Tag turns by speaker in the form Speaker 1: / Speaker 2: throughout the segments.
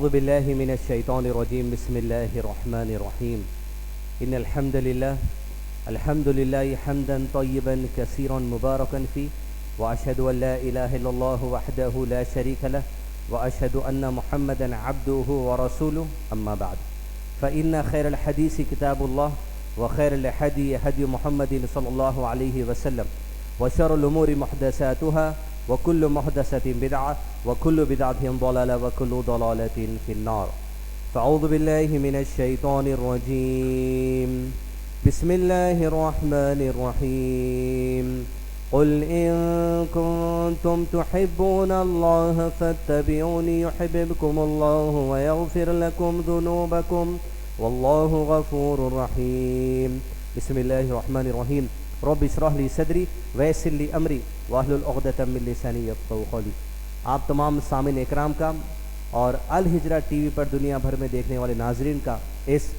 Speaker 1: अऊज़ु बिल्लाहि मिनश शैतानिर रजीम बिस्मिल्लाहिर रहमानिर रहीम इन्नल हम्दुलिल्लाहि हम्दन तय्यिबन कसीरन मुबारकन फ़ी व अशहदु अन ला इलाहा इल्लल्लाहु वहदहु ला शरीका लह व अशहदु अन्ना मुहम्मदन अब्दुहु व रसूलुहु अम्मा बाद फ़इन्न खैरल हदीस किताबुल्लाह व खैरल हदी हदी मुहम्मदिन सल्लल्लाहु अलैहि वसल्लम व शर्रुल उमूरि मुहदसातुहा व कुल्लु मुहदसतिन बिदअह व कुल्लु बिदअतिन ज़लाला व कुल्लु ज़लालतिन फिन्नार। फ़अऊज़ु बिल्लाहि मिनश शैतानिर रजीम बिस्मिल्लाहिर रहमानिर रहीम क़ुल इन कुन्तुम तुहिब्बूनल्लाह फत्तबिऊनी युहिब्बुकुमुल्लाहु व यग़फ़िर लकुम ज़ुनूबकुम वल्लाहु गफ़ूरुर रहीम। बिस्मिल्लाहिर रहमानिर रहीम रब्बि इश्रह ली सदरी वयस्सिर ली अमरी वाहलुल उक़दतम मिन लिसानी यफ़क़हू क़ौली। आप तमाम सामिन इकराम का और अल हिजरा टीवी पर दुनिया भर में देखने वाले नाजरीन का इस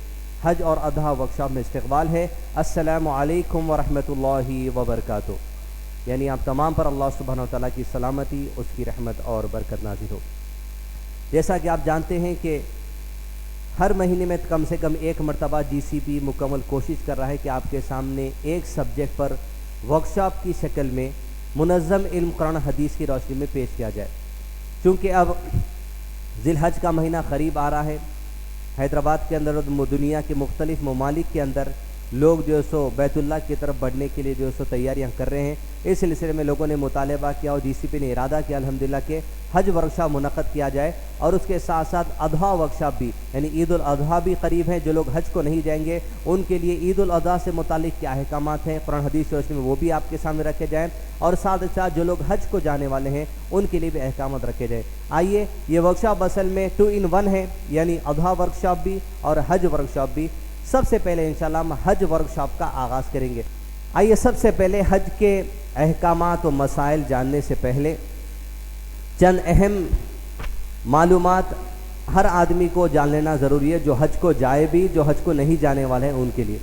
Speaker 1: हज और अधा वर्कशॉप में इस्तक़बाल है। अस्सलामु अलैकुम व रहमतुल्लाहि व बरकातुहू। यानी आप तमाम पर अल्लाह सुब्हानहू व तआला की सलामती, उसकी रहमत और बरकत नाज़िल हो। जैसा कि आप जानते हैं कि हर महीने में कम से कम एक मरतबा GCP मुकम्मल कोशिश कर रहा है कि आपके सामने एक सब्जेक्ट पर वर्कशॉप की शक्ल में मुनज़्ज़म इल्म कुरान हदीस की रोशनी में पेश किया जाए। चूँकि अब ज़िलहज का महीना क़रीब आ रहा है, हैदराबाद के अंदर दुनिया के मुख्तलिफ़ ममालिक के अंदर लोग जो सो बैतुल्लाह की तरफ बढ़ने के लिए जो सो तैयारियां कर रहे हैं। इस सिलसिले में लोगों ने मुतालबा किया और GCP ने इरादा किया अल्हम्दुलिल्लाह के हज वर्कशॉप मुनक़्क़द किया जाए और उसके साथ साथ अधा वर्कशॉप भी, यानी ईद उल अज़हा भी करीब है। जो लोग हज को नहीं जाएंगे उनके लिए ईद उल अज़हा से मुतालिक क्या अहकामात हैं कुरान हदीस रोशनी में, वो भी आपके सामने रखे जाएँ और साथ ही साथ जो लोग हज को जाने वाले हैं उनके लिए भी अहकामात रखे जाएँ। आइए, ये वर्कशॉप असल में 2 in 1 है, यानी अधा वर्कशॉप भी और हज वर्कशॉप भी। सबसे पहले इंशाल्लाह हम हज वर्कशॉप का आगाज़ करेंगे। आइए, सबसे पहले हज के अहकामात व मसाइल जानने से पहले चंद अहम मालूमात हर आदमी को जान लेना ज़रूरी है, जो हज को जाए भी, जो हज को नहीं जाने वाले हैं उनके लिए।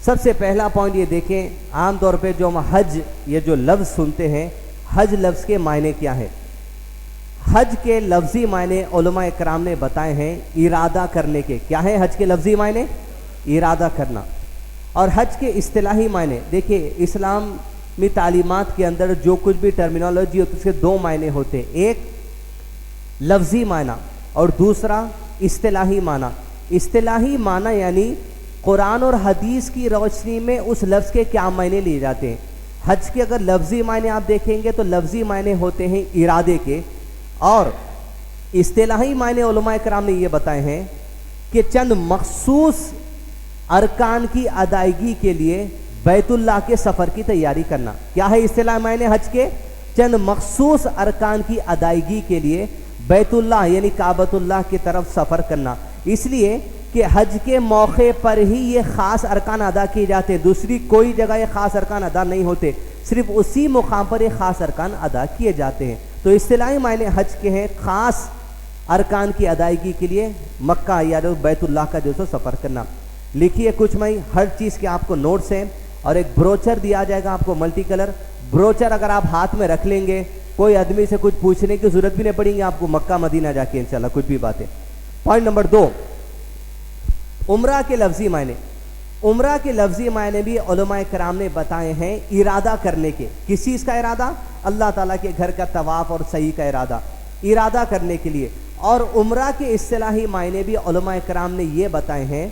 Speaker 1: सबसे पहला पॉइंट ये देखें, आम तौर पे जो हम हज ये जो लफ्ज़ सुनते हैं, हज लफ्ज़ के मायने क्या है। हज के लफ्ज़ी मायने उलमा इकराम ने बताए हैं इरादा करने के। क्या है हज के लफ्ज़ी मायने? इरादा करना। और हज के इस्तिलाही मायने देखिए, इस्लामी तालीमात के अंदर जो कुछ भी टर्मिनोलॉजी होती है उसके 2 मायने होते हैं, एक लफ्ज़ी माना और दूसरा इस्तिलाही माना। इस्तिलाही माना यानी कुरान और हदीस की रोशनी में उस लफ्ज़ के क्या मायने लिए जाते हैं। हज के अगर लफ्ज़ी मायने आप देखेंगे तो लफ्ज़ी मायने होते हैं इरादे के, और इस्तिलाही मायने उलमा इकराम ने ये बताए हैं कि चंद मखसूस अरकान की अदायगी के लिए बैतुल्लाह के सफ़र की तैयारी करना। क्या है इस्तिलाही मायने हज के? चंद मखसूस अरकान की अदायगी के लिए बैतुल्लाह यानी काबतुल्लाह की तरफ सफ़र करना। इसलिए कि हज के मौके पर ही ये ख़ास अरकान अदा किए जाते हैं, दूसरी कोई जगह ये ख़ास अरकान अदा नहीं होते, सिर्फ उसी मुकाम पर ये ख़ास अरकान अदा किए जाते हैं। तो इस्तिलाही मायने हज के हैं ख़ास अरकान की अदायगी के लिए मक्का या जो बैतुल्लाह का जो सो सफ़र करना। लिखिए कुछ मई हर चीज़ के आपको नोट्स हैं और एक ब्रोचर दिया जाएगा आपको मल्टी कलर ब्रोचर। अगर आप हाथ में रख लेंगे कोई आदमी से कुछ पूछने की ज़रूरत भी नहीं पड़ेगी आपको मक्का मदीना जाके इंशाल्लाह कुछ भी बातें। पॉइंट नंबर 2, उम्रा के लफ्ज़ी मायने। उम्रा के लफ्ज़ी मायने भी उलमा कराम ने बताए हैं इरादा करने के। किस चीज़ का इरादा? अल्लाह ताला के घर का तवाफ़ और सही का इरादा करने के लिए। और उम्रा के इस्तिलाही मायने भी उलमा कराम ने ये बताए हैं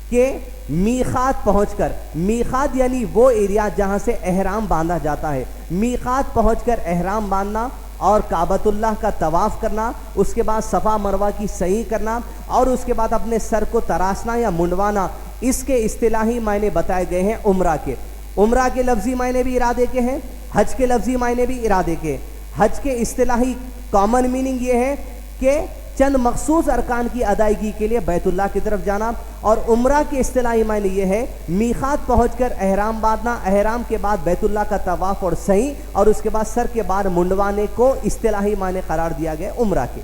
Speaker 1: कि मीक़ात पहुँचकर, मीक़ात यानी वो एरिया जहाँ से एहराम बांधा जाता है, मीक़ात पहुँचकर एहराम बांधना और काबतुल्लाह का तवाफ़ करना, उसके बाद सफ़ा मरवा की सही करना और उसके बाद अपने सर को तराशना या मुंडवाना, इसके इस्तिलाही मायने बताए गए हैं उम्रा के। उम्रा के लफ्ज़ी मायने भी इरादे के हैं, हज के लफ्ज़ी मायने भी इरादे के। हज के इस्तिलाही कॉमन मीनिंग ये है कि चंद मखसूस अरकान की अदायगी के लिए बैतुल्लाह की तरफ जाना, और उम्रा के इस्तिलाही मायने ये है मीक़ात पहुँचकर एहराम बांधना, एहराम के बाद बैतुल्लाह का तवाफ़ और सही और उसके बाद सर के बाहर मुंडवाने को इस्तिलाही मायने करार दिया गया उम्रा के।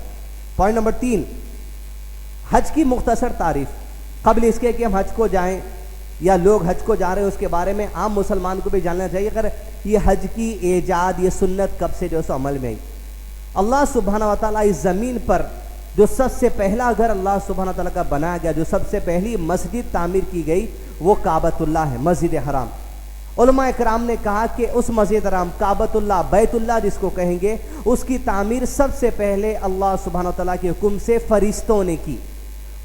Speaker 1: पॉइंट नंबर 3, हज की मुख्तसर तारीफ़। क़ब्ल इसके कि हम हज को जाएँ या लोग हज को जा रहे हैं उसके बारे में आम मुसलमान को भी जानना चाहिए। अगर ये हज की ईजाद, ये सुन्नत कब से जो सो अमल में आई। अल्लाह सुब्हाना व तआला इस ज़मीन पर जो सबसे पहला घर अल्लाह सुब्हानहू व तआला का बनाया गया, जो सबसे पहली मस्जिद तामीर की गई, वो काबतुल्लाह है, मस्जिद हराम। उलमा कराम ने कहा कि उस मस्जिद हराम काबतुल्लाह, बैतुल्लाह जिसको कहेंगे, उसकी तामीर सबसे पहले अल्लाह सुब्हानहू व तआला के हुक्म से फरिश्तों ने की।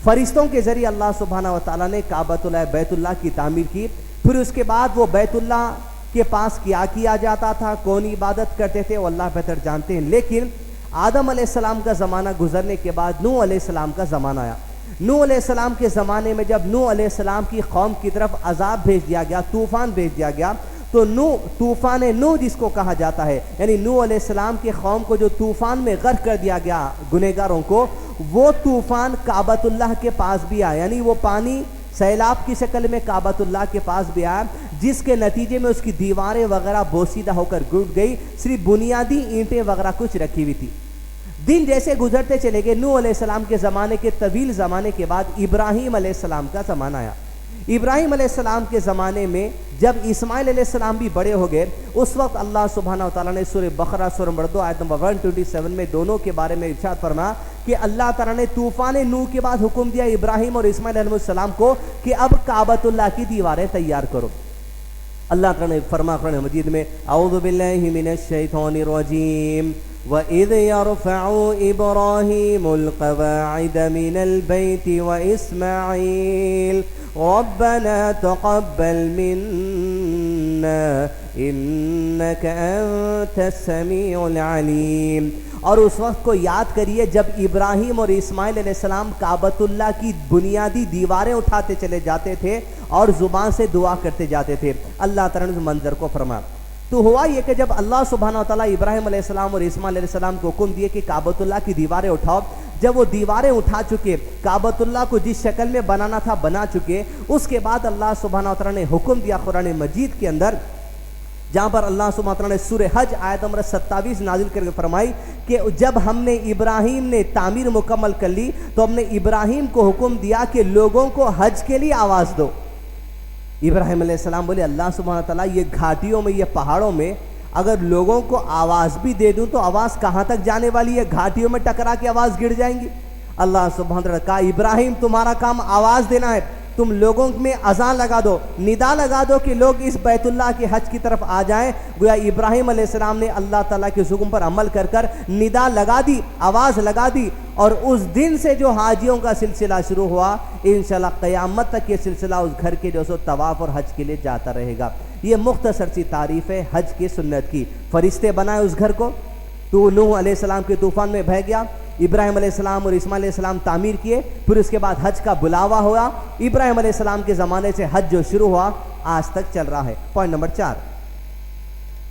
Speaker 1: फरिश्तों के जरिए अल्लाह सुब्हानहू व तआला ने काबतुल्लाह, बैतुल्लाह की तामीर की। फिर उसके बाद वो बैतुल्लाह के पास क्या किया जाता था, कौन इबादत करते थे, वो अल्लाह बेहतर जानते हैं। लेकिन आदम अलैहिस्सलाम का ज़माना गुजरने के बाद नूह अलैहिस्सलाम का ज़माना आया। नूह अलैहिस्सलाम के ज़माने में जब नूह अलैहिस्सलाम की कौम की तरफ अजाब भेज दिया गया, तूफ़ान भेज दिया गया, तो नूह, तूफ़ान नूह जिसको कहा जाता है, यानी नूह अलैहिस्सलाम के कौम को जो तूफ़ान में गर्क कर दिया गया, गुनहगारों को, वो तूफ़ान काबतुल्लाह के पास भी आया, यानी वो पानी सैलाब की शक्ल में काबतुल्लाह के पास भी आया, जिसके नतीजे में उसकी दीवारें वगैरह बोसीदा होकर गिर गई, सिर्फ बुनियादी ईंटें वगैरह कुछ रखी हुई थी। दिन जैसे गुजरते चले गए, नूह अलैहिस्सलाम के ज़माने के तवील ज़माने के बाद इब्राहीम अलैहिस्सलाम का ज़माना आया। इब्राहीम अलैहिस्सलाम के ज़माने में जब इस्माइल अलैहिस्सलाम भी बड़े हो गए, उस वक्त अल्लाह सुब्हानहू व तआला ने सूरह बकरा सूरह नंबर 2 आयत नंबर 127 में दोनों के बारे में इरशाद फरमाया कि अल्लाह ताला ने तूफ़ान नूह के बाद हुक्म दिया इब्राहीम और इस्माइल अलैहिस्सलाम को कि अब काबतुल्लाह की दीवारें तैयार करो। अल्लाह ताला ने फरमाया कुरान मजीद में, औज़ु बिल्लाहि मिनश शैतानिर रजीम, व इज़ यरफ़उ इब्राहीमुल क़वाइद मिनल बैति व इस्माईल रब्बना तक़ब्बल मिन्ना इन्नका अंतस समीउल अलीम। और उस वक्त को याद करिए जब इब्राहीम और इस्माइल अलैहिस्सलाम काबतुल्लाह की बुनियादी दीवारें उठाते चले जाते थे और ज़ुबान से दुआ करते जाते थे। अल्लाह ताला ने उस मंजर को फरमाया। तो हुआ ये कि जब अल्लाह सुब्हानहू व तआला इब्राहीम अलैहिस्सलाम और इस्माइल अलैहिस्सलाम को हुक्म दिए कि काबतुल्लाह की दीवारें उठाओ, जब वो दीवारें उठा चुके, काबतुल्लाह को जिस शक्ल में बनाना था बना चुके, उसके बाद अल्लाह सुब्हानहू व तआला ने हुक्म दिया कुरान मजीद के अंदर, जहाँ पर अल्लाह सुब्हानहू व तआला ने सूरह हज आयत नंबर 27 नाजिल करके फरमाई कि जब हमने इब्राहीम ने तामीर मुकम्मल कर ली तो हमने इब्राहीम को हुक्म दिया कि लोगों को हज के लिए आवाज़ दो। इब्राहीम अलैहिस्सलाम बोले, अल्लाह सुब्हानहू व तआला, ये घाटियों में, ये पहाड़ों में अगर लोगों को आवाज़ भी दे दूं तो आवाज़ कहाँ तक जाने वाली है, घाटियों में टकरा के आवाज़ गिर जाएंगी। अल्लाह सुब्हानहू व तआला कहा, इब्राहीम तुम्हारा काम आवाज़ देना है, तुम लोगों में अजान लगा दो, निदा लगा दो कि लोग इस बैतुल्लाह के हज की तरफ आ जाएं। गोया इब्राहीम अलैहिस्सलाम ने अल्लाह ताला के हुक्म पर अमल कर कर निदा लगा दी, आवाज़ लगा दी, और उस दिन से जो हाजियों का सिलसिला शुरू हुआ, इंशाअल्लाह क़यामत तक ये सिलसिला उस घर के जो सो तवाफ़ और हज के लिए जाता रहेगा। ये मुख्तसर सी तारीफ़ है हज की सुन्नत की। फरिश्ते बनाए उस घर को, तो नूह अलैहिस्सलाम के तूफ़ान में बह गया, इब्राहीम अलैहिस्सलाम और इस्माइल अलैहिस्सलाम तामीर किए, फिर उसके बाद हज का बुलावा हुआ। इब्राहीम अलैहिस्सलाम के ज़माने से हज जो शुरू हुआ आज तक चल रहा है। पॉइंट नंबर 4,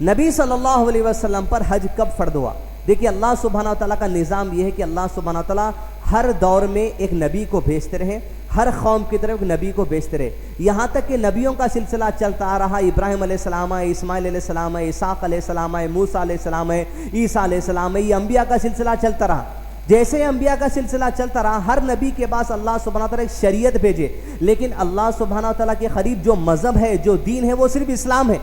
Speaker 1: नबी सल्लल्लाहु अलैहि वसल्लम पर हज कब फ़र्द हुआ। देखिए अल्लाह सुब्हानहू व तआला का निज़ाम यह है कि अल्लाह सुब्हानहू व तआला हर दौर में एक नबी को भेजते रहे, हर कौम की तरफ नबी को भेजते रहे, यहाँ तक कि नबियों का सिलसिला चलता आ रहा। इब्राहीम अलैहिस्सलाम है, इस्माइल अलैहिस्सलाम है, इसाक अलैहिस्सलाम है, मूसा अलैहिस्सलाम है, ईसा अलैहिस्सलाम है, ये अम्बिया का सिलसिला चलता रहा। जैसे अम्बिया का सिलसिला चलता रहा, हर नबी के पास अल्लाह सुब्हानहू व तआला एक शरीयत भेजे, लेकिन अल्लाह सुब्हानहू व तआला के करीब जो मज़हब है, जो दीन है, वो सिर्फ इस्लाम है,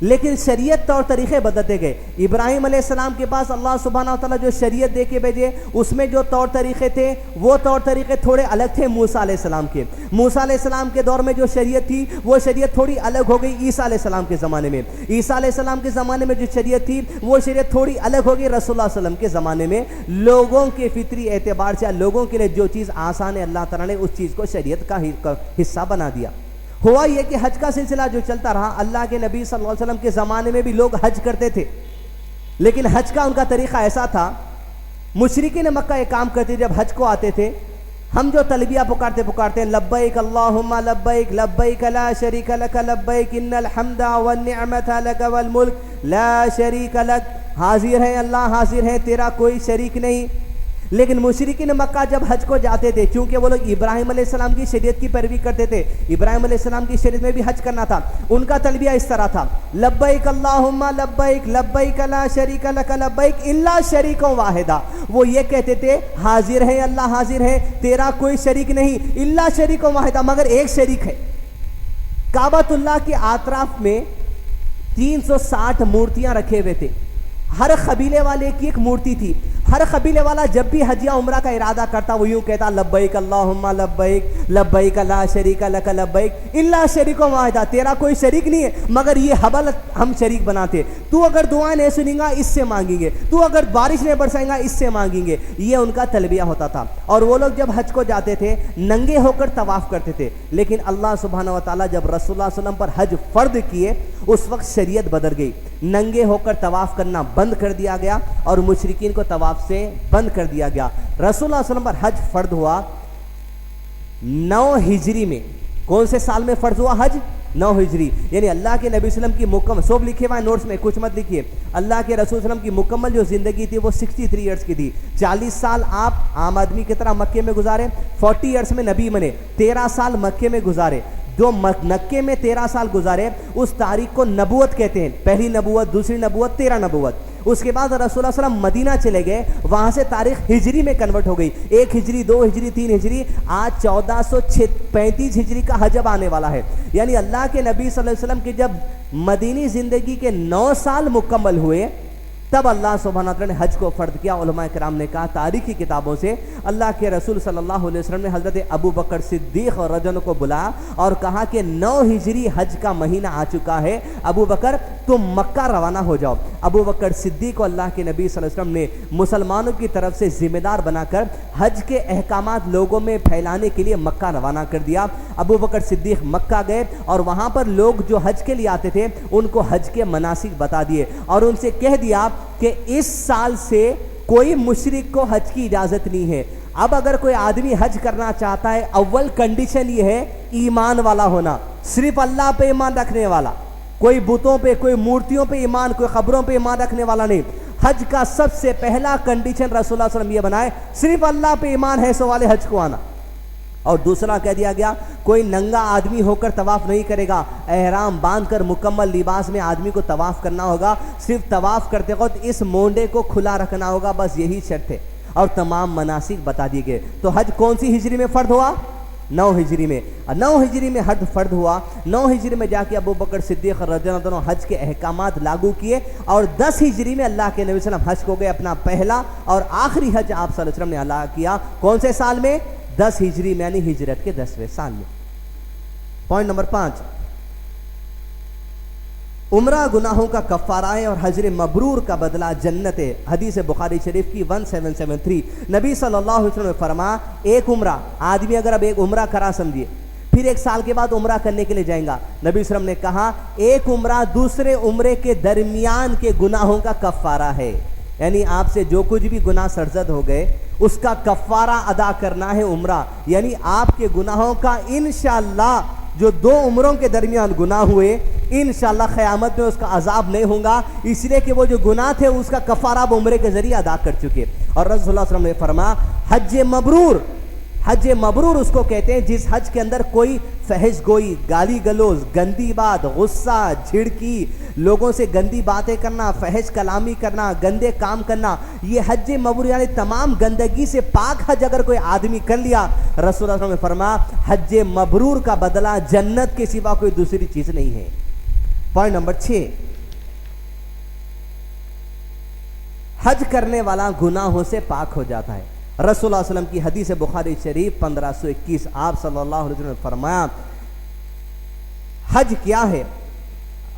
Speaker 1: लेकिन शरीयत तौर तरीक़े बदलते गए। इब्राहीम अलैहिस्सलाम के पास अल्लाह सुब्हानहू व तआला जो शरीयत दे के भेजे, उसमें जो तौर तरीक़े थे वो तौर तरीक़े थोड़े अलग थे मूसा अलैहिस्सलाम के। मूसा अलैहिस्सलाम के दौर में जो शरीयत थी वो शरीयत थोड़ी अलग हो गई ईसा अलैहिस्सलाम के ज़माने में। ईसा अलैहिस्सलाम के ज़माने में जो शरीयत थी वो शरीयत थोड़ी अलग हो गई रसूलुल्लाह सल्लल्लाहु अलैहि वसल्लम के ज़माने में। लोगों के फितरी एतबार से लोगों के लिए जो चीज़ आसान है, अल्लाह ताला ने उस चीज़ को शरीयत का हिस्सा बना दिया। हुआ यह कि हज का सिलसिला जो चलता रहा, अल्लाह के नबी सल्लल्लाहु अलैहि वसल्लम के ज़माने में भी लोग हज करते थे, लेकिन हज का उनका तरीक़ा ऐसा था, मुशरिकीन मक्का एक काम करते, जब हज को आते थे, हम जो तलबिया पुकारते पुकारते लब्बैक अल्लाहुम्मा लब्बैक लब्बैक ला शरीक लक लब्बैक इन्नल हम्दा वन निअमता लक वल मुल्क ला शरीक लक, हाजिर है अल्लाह, हाजिर है, तेरा कोई शरीक नहीं। लेकिन मुशरिकीन मक्का जब हज को जाते थे, क्योंकि वो लोग इब्राहीम अलैहिस्सलाम की शरीयत की पैरवी करते थे, इब्राहीम अलैहिस्सलाम की शरीयत में भी हज करना था, उनका तलबिया इस तरह था, लब्बैक अल्लाहुम्मा लब्बैक लब्बैक ला शरीक लक लब्बैक इल्ला शरीकन वाहिदा। वो ये कहते थे, हाजिर है अल्लाह, हाजिर है, तेरा कोई शरीक नहीं, इल्ला शरीकन वाहिदा, मगर एक शरीक है। काबतुल्लाह के आतराफ में 360 मूर्तियां रखे हुए थे, हर कबीले वाले की एक मूर्ति थी, हर कबीले वाला जब भी हज या उम्रा का इरादा करता वो यूं कहता लब्बैक अल्लाहुम्मा लब्बैक लब्बैक ला शरीका लक लब्बैक इल्ला शरीको वाहिदा, तेरा कोई शरीक नहीं है मगर ये हबल हम शरीक बनाते, तू अगर दुआएं नहीं सुनेगा इससे मांगेंगे, तू अगर बारिश नहीं बरसाएगा इससे मांगेंगे। ये उनका तलबिया होता था। और वो लोग जब हज को जाते थे नंगे होकर तवाफ करते थे, लेकिन अल्लाह सुब्हानहू व तआला जब रसूलुल्लाह सल्लल्लाहु अलैहि वसल्लम पर हज फर्द किए उस वक्त शरीयत बदल गई, नंगे होकर तवाफ करना बंद कर दिया गया और मुशरिकीन को तवाफ से बंद कर दिया गया। रसूलुल्लाह सल्लल्लाहु अलैहि वसल्लम पर हज फर्द हुआ 9 हिजरी में। कौन से साल में फर्ज हुआ हज? 9 हिजरी, यानी अल्लाह के नबी वसल्लम की मुकम्मल, सब लिखे हुए नोट्स में, कुछ मत लिखिए, अल्लाह के रसूल वसल्लम की मुकम्मल जो जिंदगी थी वो 63 ईयर्स की थी। 40 साल आप आम आदमी की तरह मक्के में गुजारे, 40 ईयर्स में नबी बने, 13 साल मक्के में गुजारे। जो मक्के में 13 साल गुजारे उस तारीख को नबूवत कहते हैं, पहली नबूवत, दूसरी नबूवत, 13 नबूवत। उसके बाद रसूलुल्लाह सल्लल्लाहु अलैहि वसल्लम मदीना चले गए, वहां से तारीख हिजरी में कन्वर्ट हो गई, 1 हिजरी, 2 हिजरी, 3 हिजरी, आज 1435 हिजरी का हजब आने वाला है। यानी अल्लाह के नबी सल्लल्लाहु अलैहि वसल्लम की जब मदीनी जिंदगी के 9 साल मुकम्मल हुए तब अल्लाह सुब्हानहू व तआला ने हज को फर्द किया। उलमा किराम ने कहा तारीखी किताबों से अल्लाह के रसूल सल्लल्लाहु अलैहि वसल्लम ने हज़रत अबू बकर सिद्दीक़ और रजन को बुलाया और कहा कि 9 हिजरी हज का महीना आ चुका है, अबू बकर तुम मक्का रवाना हो जाओ। अबू बकर सिद्दीक़ को अल्लाह के नबी सल्लल्लाहु अलैहि वसल्लम ने मुसलमानों की तरफ से जिम्मेदार बनाकर हज के अहकामात लोगों में फैलाने के लिए मक्का रवाना कर दिया। अबू बकर सिद्दीक़ मक्का गए और वहाँ पर लोग जो हज के लिए आते थे उनको हज के मनासिक बता दिए और उनसे कह दिया कि इस साल से कोई मुशरिक को हज की इजाज़त नहीं है। अब अगर कोई आदमी हज करना चाहता है, अव्वल कंडीशन ये है ईमान वाला होना, सिर्फ अल्लाह पे ईमान रखने वाला, कोई बुतों पे, कोई मूर्तियों पे ईमान, कोई खबरों पे ईमान रखने वाला नहीं। हज का सबसे पहला कंडीशन रसूलुल्लाह सल्लल्लाहु अलैहि वसल्लम ये बनाए, सिर्फ अल्लाह पे ईमान है सो वाले हज को आना। और दूसरा कह दिया गया कोई नंगा आदमी होकर तवाफ नहीं करेगा, एहराम बांधकर मुकम्मल लिबास में आदमी को तवाफ करना होगा, सिर्फ तवाफ करते वक्त इस मोंडे को खुला रखना होगा, बस यही शर्त है। और तमाम मनासिक बता दिए गए। तो हज कौन सी हिजरी में फर्द हुआ? 9 हिजरी में। 9 हिजरी में हज फर्द हुआ। 9 हिजरी में जाके अबू बकर सिद्दीक़ रज़ियल्लाहु अन्हु हज के अहकामात लागू किए और 10 हिजरी में अल्लाह के नबी सल्लल्लाहु अलैहि वसल्लम हज को गए, अपना पहला और आखिरी हज आप सल्लल्लाहु अलैहि वसल्लम ने अदा किया। कौन से साल में? 10 हिजरी में, यानी हिजरत के 10वें साल में। पॉइंट नंबर 5, उम्रा गुनाहों का कफ़ारा है और हजर मबरूर का बदला जन्नत है। हदीस बुखारी शरीफ की 1773 नबी सल्लल्लाहु अलैहि वसल्लम ने फरमाया, एक उम्रा आदमी अगर अब एक उम्रा करा समझिए, फिर 1 साल के बाद उम्रा करने के लिए जाएगा, नबी सल्लल्लाहु अलैहि वसल्लम ने कहा एक उम्रा दूसरे उम्रे के दरमियान के गुनाहों का कफ़ारा है। यानी आपसे जो कुछ भी गुनाह सरजद हो गए उसका कफ़ारा अदा करना है उम्रा। यानी आपके गुनाहों का इंशाअल्लाह जो 2 उम्रों के दरमियान गुनाह हुए इंशाअल्लाह क़यामत में उसका अजाब नहीं होगा, इसलिए कि वो जो गुनाह थे उसका कफ़ारा उम्रे के जरिए अदा कर चुके। और रसूलुल्लाह सल्लल्लाहु अलैहि वसल्लम ने फरमाया हज मबरूर, हज मबरूर उसको कहते हैं जिस हज के अंदर कोई फहश गोई, गाली गलोज, गंदी बात, गुस्सा, झिड़की, लोगों से गंदी बातें करना, फहश कलामी करना, गंदे काम करना, ये हज मबरूर यानी तमाम गंदगी से पाक हज अगर कोई आदमी कर लिया, रसूलुल्लाह सल्लल्लाहु अलैहि वसल्लम ने फरमाया हज मबरूर का बदला जन्नत के सिवा कोई दूसरी चीज नहीं है। पॉइंट नंबर 6, हज करने वाला गुनाहों से पाक हो जाता है। रसूलुल्लाह सल्लल्लाहु अलैहि वसल्लम की हदीस बुखारी शरीफ 1521 आप सल्लल्लाहु अलैहि वसल्लम ने फरमाया हज क्या है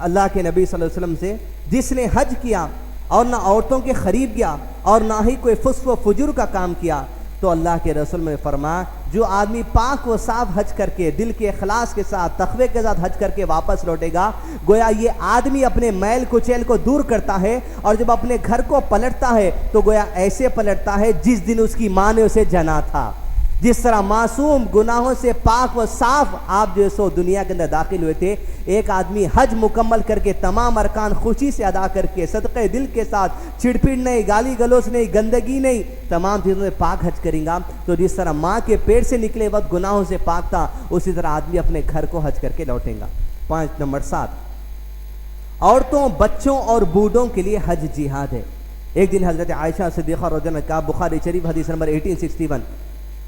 Speaker 1: अल्लाह के नबी सल्लल्लाहु अलैहि वसल्लम से, जिसने हज किया और ना औरतों के करीब गया और ना ही कोई फुस्क व फुजूर का काम किया, तो अल्लाह के रसूल ने फरमाया जो आदमी पाक व साफ हज करके दिल के इखलास के साथ तक़वे के साथ हज करके वापस लौटेगा, गोया ये आदमी अपने मैल कुचैल को दूर करता है और जब अपने घर को पलटता है तो गोया ऐसे पलटता है जिस दिन उसकी माँ ने उसे जना था। जिस तरह मासूम गुनाहों से पाक व साफ आप जो सो दुनिया के अंदर दाखिल हुए थे, एक आदमी हज मुकम्मल करके तमाम अरकान खुशी से अदा करके सदक़े दिल के साथ, चिड़पिड़ नहीं, गाली गलोच नहीं, गंदगी नहीं, तमाम चीज़ों से पाक हज करेगा, तो जिस तरह माँ के पेट से निकले वक्त गुनाहों से पाक था उसी तरह आदमी अपने घर को हज करके लौटेगा। पॉइंट नंबर 7, औरतों, बच्चों और बूढ़ों के लिए हज जिहाद है। एक दिन हज़रत आयशा सिद्दीक़ा रज़ियल्लाहु अन्हा ने कहा, बुखारी शरीफ हदीस नंबर 1861,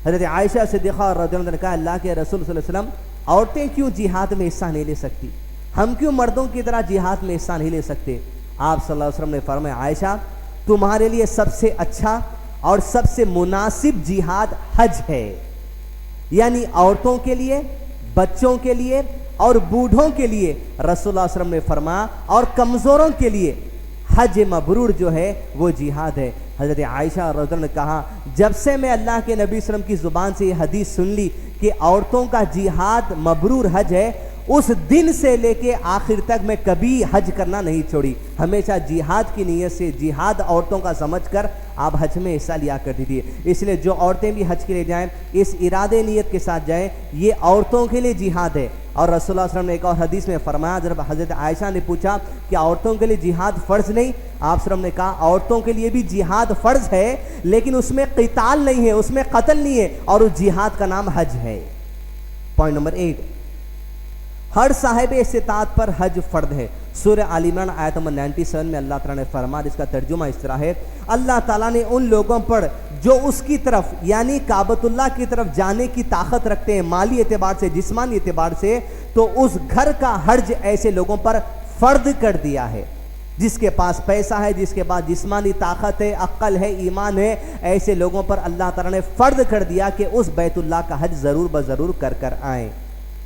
Speaker 1: हज़रत आयशा सिद्दीक़ा रज़ियल्लाहु अन्हा ने कहा अल्लाह के रसूल सल्लल्लाहु अलैहि वसल्लम, औरतें क्यों जिहाद में हिस्सा नहीं ले सकती, हम क्यों मर्दों की तरह जिहाद में हिस्सा नहीं ले सकते? आप सल्लल्लाहु अलैहि वसल्लम ने फरमाया आयशा तुम्हारे लिए सबसे अच्छा और सबसे मुनासिब जिहाद हज है। यानी औरतों के लिए, बच्चों के लिए और बूढ़ों के लिए रसूलुल्लाह सल्लल्लाहु अलैहि वसल्लम ने फरमाया, और कमजोरों के लिए हज मबरूर जो है वो जिहाद है। हजरत आयशा रज़ियल्लाहु अन्हा ने कहा, जब से मैं अल्लाह के नबी सल्लल्लाहु अलैहि वसल्लम की ज़ुबान से ये हदीस सुन ली कि औरतों का जिहाद मबरूर हज है, उस दिन से लेके आखिर तक मैं कभी हज करना नहीं छोड़ी। हमेशा जिहाद की नीयत से, जिहाद औरतों का समझकर आप हज में हिस्सा लिया करती थी। इसलिए जो औरतें भी हज के लिए जाएं, इस इरादे नीयत के साथ जाएं, ये औरतों के लिए जिहाद है। और रसूलुल्लाह सल्लल्लाहु अलैहि वसल्लम ने एक और हदीस में फरमाया, जब हज़रत आयशा ने पूछा कि औरतों के लिए जिहाद फ़र्ज़ नहीं, आप सल्लल्लाहु अलैहि वसल्लम ने कहा औरतों के लिए भी जिहाद फ़र्ज़ है, लेकिन उसमें क़िताल नहीं है, उसमें कत्ल नहीं है, और उस जिहाद का नाम हज है। पॉइंट नंबर 8, हर साहिब इस्तिताअत पर हज फ़र्द है। सूरह आल इमरान आयत नंबर 97 में अल्लाह ताला ने फरमाया, इसका तर्जुमा इस तरह है, अल्लाह ताला ने उन लोगों पर जो उसकी तरफ यानी काबतुल्लाह की तरफ जाने की ताकत रखते हैं माली एतबार से, जिस्मानी एतबार से, तो उस घर का हर्ज ऐसे लोगों पर फ़र्द कर दिया है। जिसके पास पैसा है, जिसके पास जिस्मानी ताकत है, अक्ल है, ईमान है, ऐसे लोगों पर अल्लाह ताला ने फ़र्द कर दिया कि उस बैतुल्लाह का हज ज़रूर ब ज़रूर कर आएँ।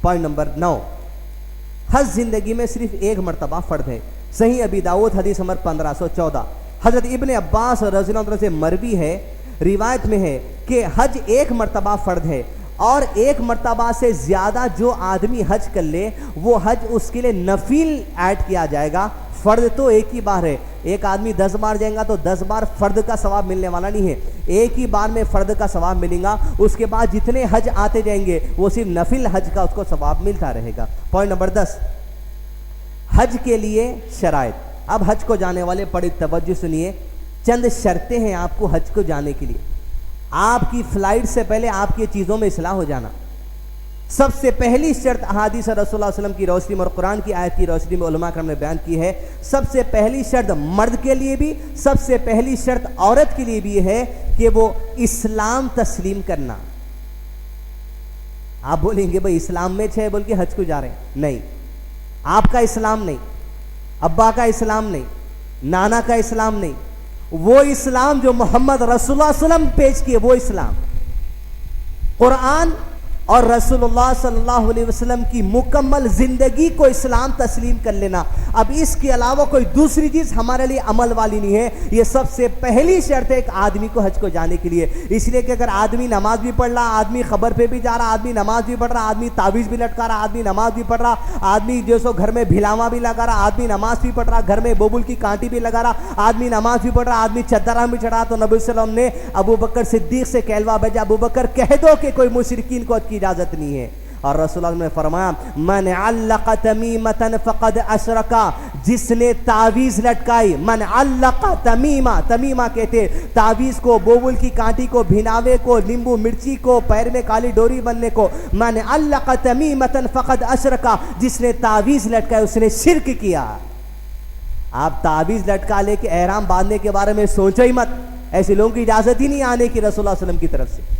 Speaker 1: पॉइंट नंबर 9, हज जिंदगी में सिर्फ एक मरतबा फ़र्द है। सही अबी दाऊद हदीस नंबर 1514 हज़रत इब्न अब्बास रज़ियल्लाहु अन्हु से मरवी है, रिवायत में है कि हज एक मरतबा फ़र्द है, और एक मरतबा से ज़्यादा जो आदमी हज कर ले वो हज उसके लिए नफील ऐड किया जाएगा। फ़र्द तो एक ही बार है, एक आदमी 10 बार जाएगा तो 10 बार फ़र्द का सवाब मिलने वाला नहीं है, एक ही बार में फ़र्द का सवाब मिलेगा। उसके बाद जितने हज आते जाएंगे वो सिर्फ नफिल हज का उसको सवाब मिलता रहेगा। पॉइंट नंबर 10, हज के लिए शराइत। अब हज को जाने वाले बड़ी तवज्जो सुनिए, चंद शर्तें हैं आपको हज को जाने के लिए। आपकी फ़्लाइट से पहले आपकी चीज़ों में इस्लाह हो जाना। सबसे पहली शर्त अहादीस रसूलुल्लाह सल्लल्लाहु अलैहि वसल्लम की रोशनी में और कुरान की आयत की रोशनी में उलमा करम ने बयान की है। सबसे पहली शर्त मर्द के लिए भी, सबसे पहली शर्त औरत के लिए भी है कि वो इस्लाम तस्लीम करना। आप बोलेंगे भाई इस्लाम में छह बोल के हज को जा रहे हैं, नहीं, आपका इस्लाम नहीं, अब्बा का इस्लाम नहीं, नाना का इस्लाम नहीं, वो इस्लाम जो मोहम्मद रसूलुल्लाह सल्लल्लाहु अलैहि वसल्लम पेश किए, वो इस्लाम, कुरान और रसूलुल्लाह सल्लल्लाहु अलैहि वसल्लम की मुकम्मल जिंदगी को इस्लाम तस्लीम कर लेना। अब इसके अलावा कोई दूसरी चीज हमारे लिए अमल वाली नहीं है। ये सबसे पहली शर्त है एक आदमी को हज को जाने के लिए। इसलिए कि अगर आदमी नमाज भी पढ़ रहा, आदमी खबर पे भी जा रहा, आदमी नमाज भी पढ़ रहा, आदमी तावीज़ भी लटका रहा, आदमी नमाज भी पढ़ रहा, आदमी जो सो घर में भिलावा भी लगा रहा, आदमी नमाज भी पढ़ रहा, घर में बोबुल की कांटी भी लगा रहा, आदमी नमाज भी पढ़ रहा, आदमी चद्दरा भी चढ़ा, तो नबी सल्लल्लाहु अलैहि वसल्लम ने अबू बकर सिद्दीक से कहलवा भेजा, अबू बकर कह दो कि कोई मुशरिकीन को की इजाजत नहीं है। और रसूलुल्लाह ने फरमाया, मन अल्लक़ तमीमतन फ़क़द अशरका, जिसने तावीज़ लटकाई, मन अल्लक़ तमीमा, तमीमा कहते तावीज़ को, बोबुल की कांटी को, भिनावे को, नींबू मिर्ची को, पैर में काली डोरी बनने को, मन अल्लक़ तमीमतन फ़क़द अशरका, जिसने तावीज़ लटकाई उसने शिर्क किया। आप तावीज़ लटका लेके एहराम बांधने के बारे में सोचो ही मत, ऐसे लोगों की इजाजत ही नहीं आने की रसूलुल्लाह सल्लल्लाहु अलैहि वसल्लम की तरफ से।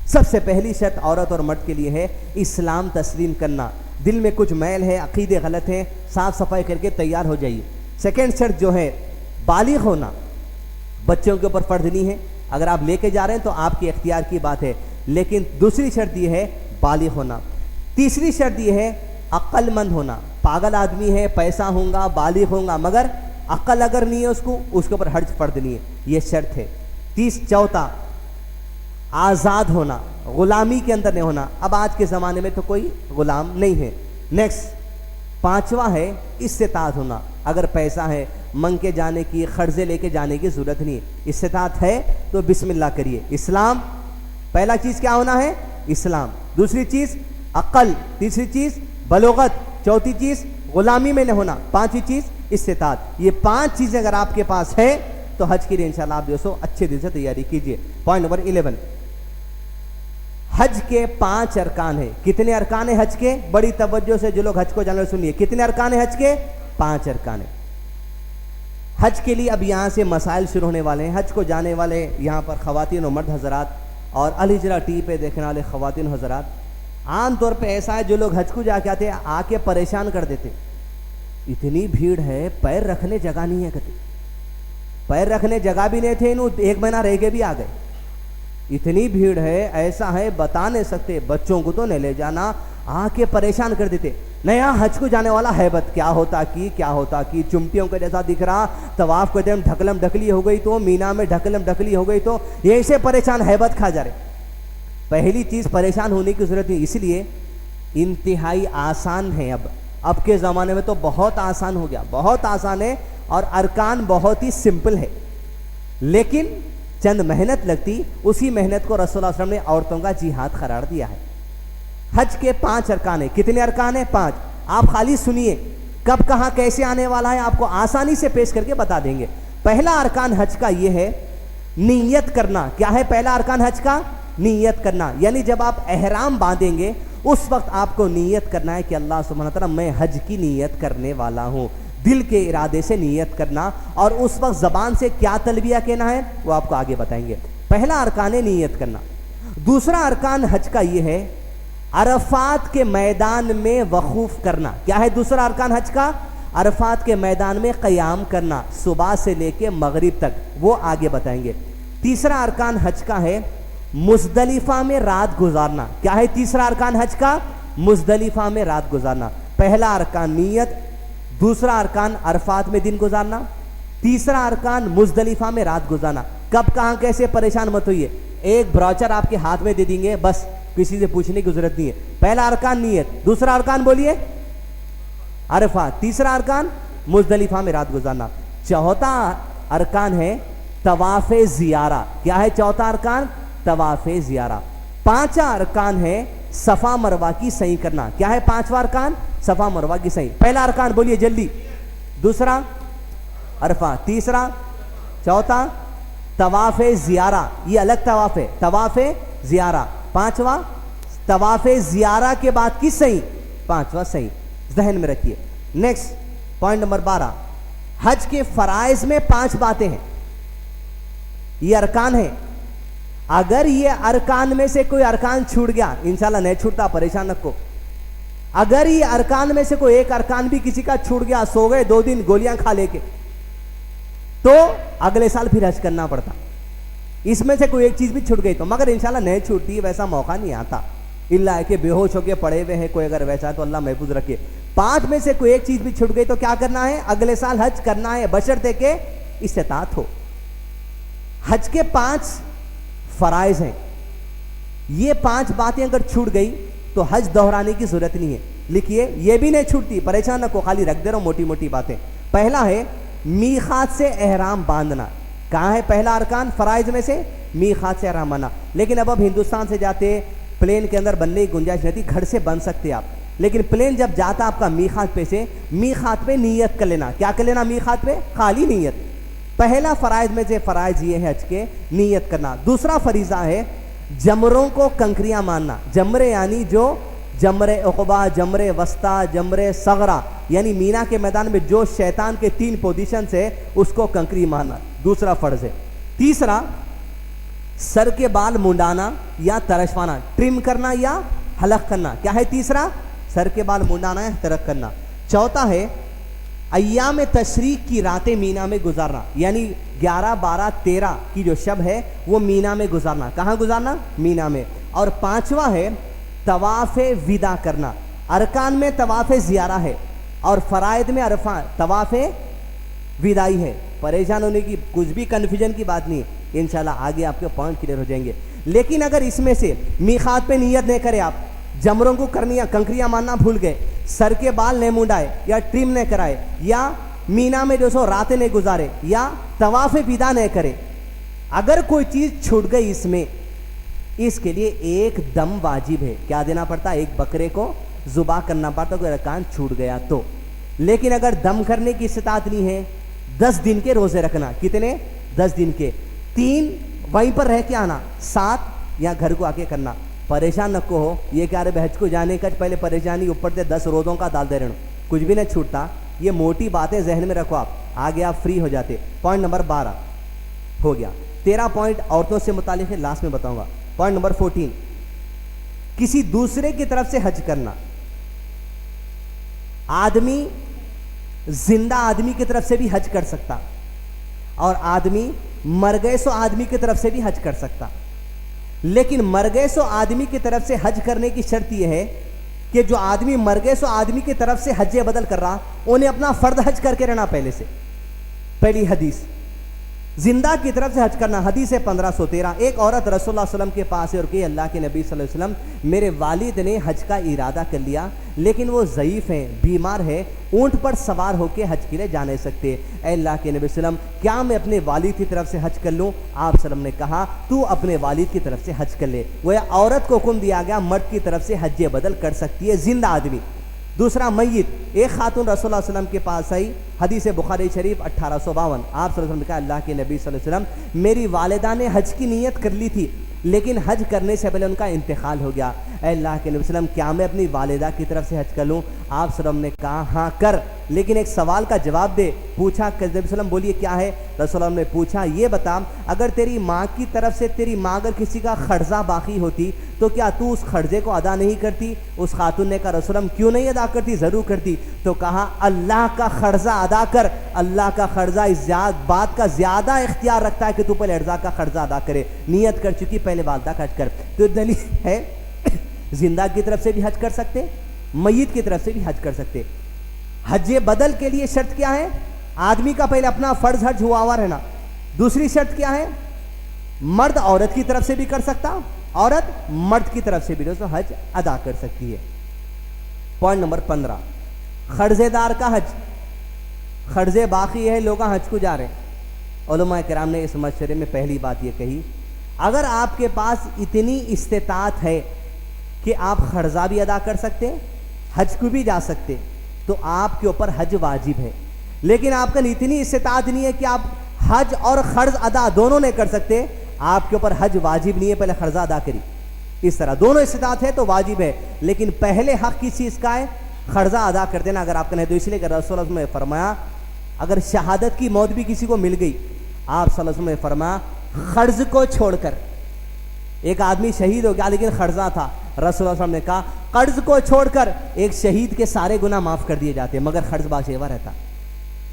Speaker 1: सबसे पहली शर्त औरत और मर्द के लिए है इस्लाम तस्लीम करना। दिल में कुछ मैल है, अकीदे गलत हैं, साफ सफाई करके तैयार हो जाइए। सेकेंड शर्त जो है बालिग होना, बच्चों के ऊपर फर्ज नहीं है, अगर आप लेके जा रहे हैं तो आपके इख्तियार की बात है, लेकिन दूसरी शर्त यह है बालिग होना। तीसरी शर्त यह है अक्लमंद होना। पागल आदमी है, पैसा होगा, बालिग होगा, मगर अक्ल अगर नहीं है उसके ऊपर हर्ज फर्ज नहीं है, यह शर्त है। चौथा आज़ाद होना, गुलामी के अंदर नहीं होना। अब आज के ज़माने में तो कोई गुलाम नहीं है। नेक्स्ट पांचवा है इस्तिताअत होना। अगर पैसा है, मंग के जाने की, खर्जे लेके जाने की ज़रूरत नहीं है, इस्तिताअत है तो बिस्मिल्लाह करिए। इस्लाम, पहला चीज़ क्या होना है? इस्लाम। दूसरी चीज़ अक्ल, तीसरी चीज़ बलोगत, चौथी चीज़ गुलामी में न होना, पांचवी चीज़ इस्तिताअत। ये 5 चीज़ें अगर आपके पास है तो हज के लिए इंशाल्लाह आप दोस्तों अच्छे दिल से तैयारी कीजिए। पॉइंट नंबर 11, हज के 5 अरकान है। कितने अरकान है हज के? बड़ी तवज्जो से जो लोग हज को जाने सुनिए, कितने अरकान है हज के? 5 अरकान है। हज के लिए अब यहाँ से मसाइल शुरू होने वाले हैं। हज को जाने वाले यहाँ पर ख़वातीन और मर्द हजरात और अल हिजरा टी पे देखने वाले ख़वातीन हजरात, आम तौर पे ऐसा है जो लोग हज को जाके आते आके परेशान कर देते, इतनी भीड़ है पैर रखने जगह नहीं है कहते, पैर रखने जगह भी नहीं थे, इन्हों 1 महीना रह के भी आ गए। इतनी भीड़ है, ऐसा है बता नहीं सकते। बच्चों को तो नहीं ले जाना, आके परेशान कर देते। नया हज को जाने वाला हैबत क्या होता कि चुमटियों के जैसा दिख रहा, तवाफ करते हम ढकलम ढकली हो गई तो, मीना में ढकलम ढकली हो गई तो, ऐसे परेशान हैबत खा जा रहे। पहली चीज परेशान होने की जरूरत नहीं, इसलिए इंतहाई आसान है। अब के ज़माने में तो बहुत आसान हो गया, बहुत आसान है, और अरकान बहुत ही सिंपल है। लेकिन चंद मेहनत लगती, उसी मेहनत को रसूलुल्लाह सल्लल्लाहु अलैहि वसल्लम ने औरतों का जिहाद करार दिया है। हज के 5 अरकान है। कितने अरकान है? 5। आप खाली सुनिए, कब कहाँ कैसे आने वाला है आपको आसानी से पेश करके बता देंगे। पहला अरकान हज का ये है नीयत करना। क्या है पहला अरकान हज का? नीयत करना। यानी जब आप एहराम बांधेंगे उस वक्त आपको नीयत करना है कि अल्लाह सुब्हानहू तआला मैं हज की नीयत करने वाला हूं। दिल के इरादे से नीयत करना, और उस वक्त जबान से क्या तलबिया कहना है वो आपको आगे बताएंगे। पहला अरकान है नीयत करना। दूसरा अरकान हज का ये है अरफात के मैदान में वकूफ करना। क्या है दूसरा अरकान हज का? अरफात के मैदान में क़याम करना, सुबह से लेके मगरिब तक, वो आगे बताएंगे। तीसरा अरकान हज का है मुज़दलिफा में रात गुजारना। क्या है तीसरा अरकान हज का? मुज़दलिफा में रात गुजारना। पहला अरकान नीयत, दूसरा अरकान अरफात में दिन गुजारना, तीसरा अरकान मुज़दलिफा में रात गुजारना। कब कहाँ कैसे परेशान मत होइए, एक ब्राउचर आपके हाथ में दे देंगे, बस किसी से पूछने की जरूरत नहीं है। पहला अरकान नीयत, दूसरा अरकान बोलिए अरफात, तीसरा अरकान मुज़दलिफा में रात गुजारना। चौथा अरकान है तवाफ़े ज़ियारा। क्या है चौथा अरकान? तवाफ़े ज़ियारा। पांचवा अरकान है सफ़ा मरवा की सही करना। क्या है पांचवा अरकान? सफ़ा मरवा की सही। पहला अरकान बोलिए जल्दी। दूसरा अरफात, तीसरा, चौथा तवाफ़े ज़ियारा, ये अलग तवाफ़ है, तवाफ़े ज़ियारा। पांचवा तवाफ़े ज़ियारा के बाद की सही, पांचवा सही, जहन में रखिए। नेक्स्ट पॉइंट नंबर 12, हज के फराइज में 5 बातें हैं। ये अरकान है। अगर ये अरकान में से कोई अरकान छूट गया, इंशाल्लाह नहीं छूटता, परेशान रखो। अगर ये अरकान में से कोई एक अरकान भी किसी का छूट गया, सो गए 2 दिन गोलियां खा लेके, तो अगले साल फिर हज करना पड़ता। इसमें से कोई एक चीज भी छूट गई तो, मगर इंशाल्लाह नहीं छूटती, वैसा मौका नहीं आता। इल्ला है कि बेहोश होके पड़े हुए हैं कोई, अगर वैसा है तो अल्लाह महफूज रखे। 5 में से कोई एक चीज भी छूट गई तो क्या करना है? अगले साल हज करना है, बशर्ते के इस्तिताअत हो। हज के 5 फराइज हैं। ये 5 बातें अगर छूट गई तो हज दोहराने की जरूरत नहीं है। लिखिए, ये भी नहीं छूटती, परेशान न को, खाली रख दे रहा हूं मोटी मोटी बातें। पहला है मीकात से एहराम बांधना। कहाँ है पहला अरकान फराइज में से? मीकात से एहराम बांधना। लेकिन अब हिंदुस्तान से जाते प्लेन के अंदर बनने की गुंजाइश नहीं थी, घर से बन सकते आप, लेकिन प्लेन जब जाता आपका मीकात पे से, मीकात पे नियत कर लेना। क्या कर लेना मीकात पे? खाली नियत। पहला फराइज में से फराइज ये है हज के, नियत करना। दूसरा फरीजा है जमरों को कंकरियां मारना। जमरे यानी जो जमरे उक़बा, जमरे वस्ता, जमरे सगरा, यानी मीना के मैदान में जो शैतान के 3 पोजीशन है उसको कंकरी मारना, दूसरा फर्ज है। तीसरा सर के बाल मुंडाना या तरशवाना, ट्रिम करना या हलक करना। क्या है तीसरा? सर के बाल मुंडाना या तरक करना। चौथा है अय्याम तशरीक की रातें मीना में गुजारना, यानी 11, 12, 13 की जो शब है वो मीना में गुजारना। कहाँ गुजारना? मीना में। और पांचवा है तवाफ़े विदा करना। अरकान में तवाफ़े ज़ियारा है और फ़राइद में अरफा तवाफ़े विदाई है। परेशान होने की कुछ भी कन्फ्यूजन की बात नहीं है, इंशाल्लाह आगे आपके पॉइंट क्लियर हो जाएंगे। लेकिन अगर इसमें से मीकात पे नियत नहीं करे, आप जमरों को करनिया कंकरियां मारना भूल गए, सर के बाल नहीं मुंडाए या ट्रिम नहीं कराए, या मीना में जो सो रातें नहीं गुजारे, या तवाफ़े विदा नहीं करे, अगर कोई चीज़ छूट गई इसमें, इसके लिए एक दम वाजिब है। क्या देना पड़ता? एक बकरे को ज़ुबा करना पड़ता कोई अरकान छूट गया तो। लेकिन अगर दम करने की इस्तिताअत नहीं है, 10 दिन के रोज़े रखना। कितने? 10 दिन के। 3 वहीं पर रह के आना, 7 या घर को आके करना। परेशान न को हो, ये क्या रे हज को जाने का पहले परेशानी, ऊपर से 10 रोज़ों का डाल दे रहे हो, कुछ भी नहीं छूटता। ये मोटी बातें जहन में रखो, आप आगे आप फ्री हो जाते। पॉइंट नंबर 12 हो गया। 13 पॉइंट औरतों से मुतालिक है, लास्ट में बताऊंगा। पॉइंट नंबर 14, किसी दूसरे की तरफ से हज करना। आदमी जिंदा आदमी की तरफ से भी हज कर सकता, और आदमी मर गए सो आदमी की तरफ से भी हज कर सकता, लेकिन मर गए सो आदमी की तरफ से हज करने की शर्त यह है कि जो आदमी मर गए सो आदमी की तरफ से हज बदल कर रहा, उन्हें अपना फर्द हज करके रहना पहले से। पहली हदीस, जिंदा की तरफ से हज करना। हदीस है 1513। एक औरत रसूलुल्लाह सल्लल्लाहु अलैहि वसल्लम के पास है और कही, अल्लाह के नबी सल्लल्लाहु अलैहि वसल्लम, मेरे वालिद ने हज का इरादा कर लिया, लेकिन वो ज़ईफ़ हैं, बीमार है, ऊंट पर सवार होकर हज के लिए जा नहीं सकते। ऐ अल्लाह के नबी सल्लल्लाहु अलैहि वसल्लम, क्या मैं अपने वालिद की तरफ से हज कर लूँ? आप सल्लम ने कहा, तू अपने वालिद की तरफ से हज कर ले। वह औरत को हुक्म दिया गया मर्द की तरफ से हज बदल कर सकती है, जिंदा आदमी। दूसरा मय्यत, एक खातून रसूलुल्लाह सल्लल्लाहु अलैहि वसल्लम के पास आई, हदीस बुखारी शरीफ 1852। आप सल्लल्लाहु अलैहि वसल्लम ने कहा, अल्लाह के नबी सल्लल्लाहु अलैहि वसल्लम, मेरी वालिदा ने हज की नीयत कर ली थी, लेकिन हज करने से पहले उनका इंतकाल हो गया। ऐ अल्लाह के नबी सल्लल्लाहु अलैहि वसल्लम, क्या मैं अपनी वालिदा की तरफ से हज कर लूँ? आप सल्लल्लाहु अलैहि वसल्लम ने कहा, हाँ कर, लेकिन एक सवाल का जवाब दे। पूछा, नबी सल्लल्लाहु अलैहि वसल्लम बोलिए क्या है? रसूलुल्लाह ने पूछा, ये बता, अगर तेरी माँ की तरफ से तेरी माँ अगर किसी का खर्जा बाकी होती तो क्या तू उस खर्जे को अदा नहीं करती? उस खातून ने कहा, रसूलुल्लाह क्यों नहीं अदा करती? ज़रूर करती। तो कहा, अल्लाह का खर्जा अदा कर। अल्लाह का खर्जा इस बात का ज़्यादा इख्तियार रखता है कि तू पहले अर्जा का खर्जा अदा करे। नियत कर चुकी, पहले वालिदा का हज कर। तो दलील है जिंदा की तरफ से भी हज कर सकते, मय्यत की तरफ से भी हज कर सकते। हज बदल के लिए शर्त क्या है? आदमी का पहले अपना फर्ज हज हुआ रहना। दूसरी शर्त क्या है? मर्द औरत की तरफ से भी कर सकता, औरत मर्द की तरफ से भी दोस्तों हज अदा कर सकती है। पॉइंट नंबर 15, खर्जेदार का हज। खर्जे बाकी है, लोग हज को जा रहे हैं। उलमा किराम ने इस मशवरे में पहली बात यह कही, अगर आपके पास इतनी इस्तेताअत है कि आप खर्जा भी अदा कर सकते, हज को भी जा सकते, तो आपके ऊपर हज वाजिब है। लेकिन आपका इतनी इस्तेताअत नहीं है कि आप हज और खर्ज अदा दोनों नहीं कर सकते, आपके ऊपर हज वाजिब नहीं है, पहले खर्जा अदा करी। इस तरह दोनों इस्तेताअत है तो वाजिब है, लेकिन पहले हक किस चीज़ का है? खर्जा अदा कर देना अगर आपका नहीं तो। इसलिए रसूलुल्लाह ने फरमाया, अगर शहादत की मौत भी किसी को मिल गई, आप सल्लल्लाहु अलैहि वसल्लम ने फरमाया, खर्ज को छोड़कर, एक आदमी शहीद हो गया लेकिन खर्जा था, रसूलुल्लाह सल्लल्लाहु अलैहि वसल्लम ने कहा, कर्ज को छोड़कर एक शहीद के सारे गुनाह माफ कर दिए जाते, मगर खर्ज बाशेवा रहता,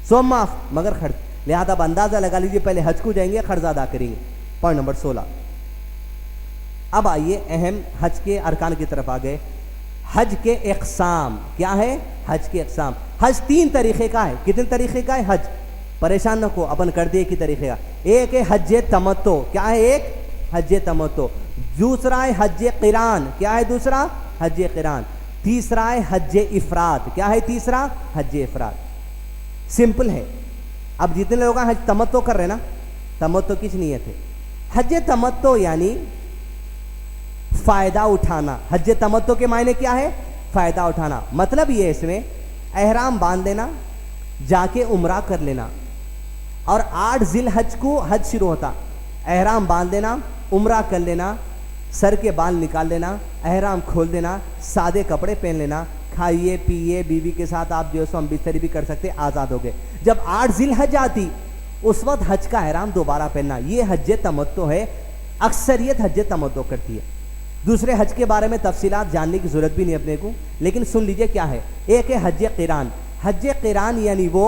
Speaker 1: सो माफ मगर खर्च। लिहाजा अब अंदाजा लगा लीजिए, पहले हज को जाएंगे, खर्जा अदा करेंगे। Point number 16। अब आइए अहम हज के अरकान की तरफ आ गए। हज के इक़साम क्या है? हज के इक़साम। हज 3 तरीके का है। कितने तरीके का है हज? परेशान न को, अपन कर दिए कि तरीके का। एक है हज तमत्तो, क्या है? एक हज तमत्तो। दूसरा है हज क़िरान, क्या है दूसरा? हज क़िरान। तीसरा है हज इफ़राद, क्या है तीसरा? हज इफ़राद। सिंपल है। अब जितने लोग हज तमत्तो कर रहे हैं ना, तमत्तो किस नीयत है? हज तमत्तो यानी फ़ायदा उठाना। हज तमत्तो के मायने क्या है? फ़ायदा उठाना। मतलब ये इसमें एहराम बांध लेना, जाके उम्रा कर लेना, और 8 ज़िल हज को हज शुरू होता, एहराम बांध लेना, उम्रा कर लेना, सर के बाल निकाल लेना, एहराम खोल देना, सादे कपड़े पहन लेना, खाइए पिए, बीवी के साथ आप जो सो हम बिस्तरी भी कर सकते, आज़ाद हो गए। जब 8 ज़िल हज आती, उस वक्त हज का एहराम दोबारा पहनना, ये हज तमत्तो है। अक्सरियत हज तमत्तो करती है। दूसरे हज के बारे में तफसीलात जानने की ज़रूरत भी नहीं अपने को, लेकिन सुन लीजिए क्या है। एक है हज क़िरान। हज क़िरान यानी वो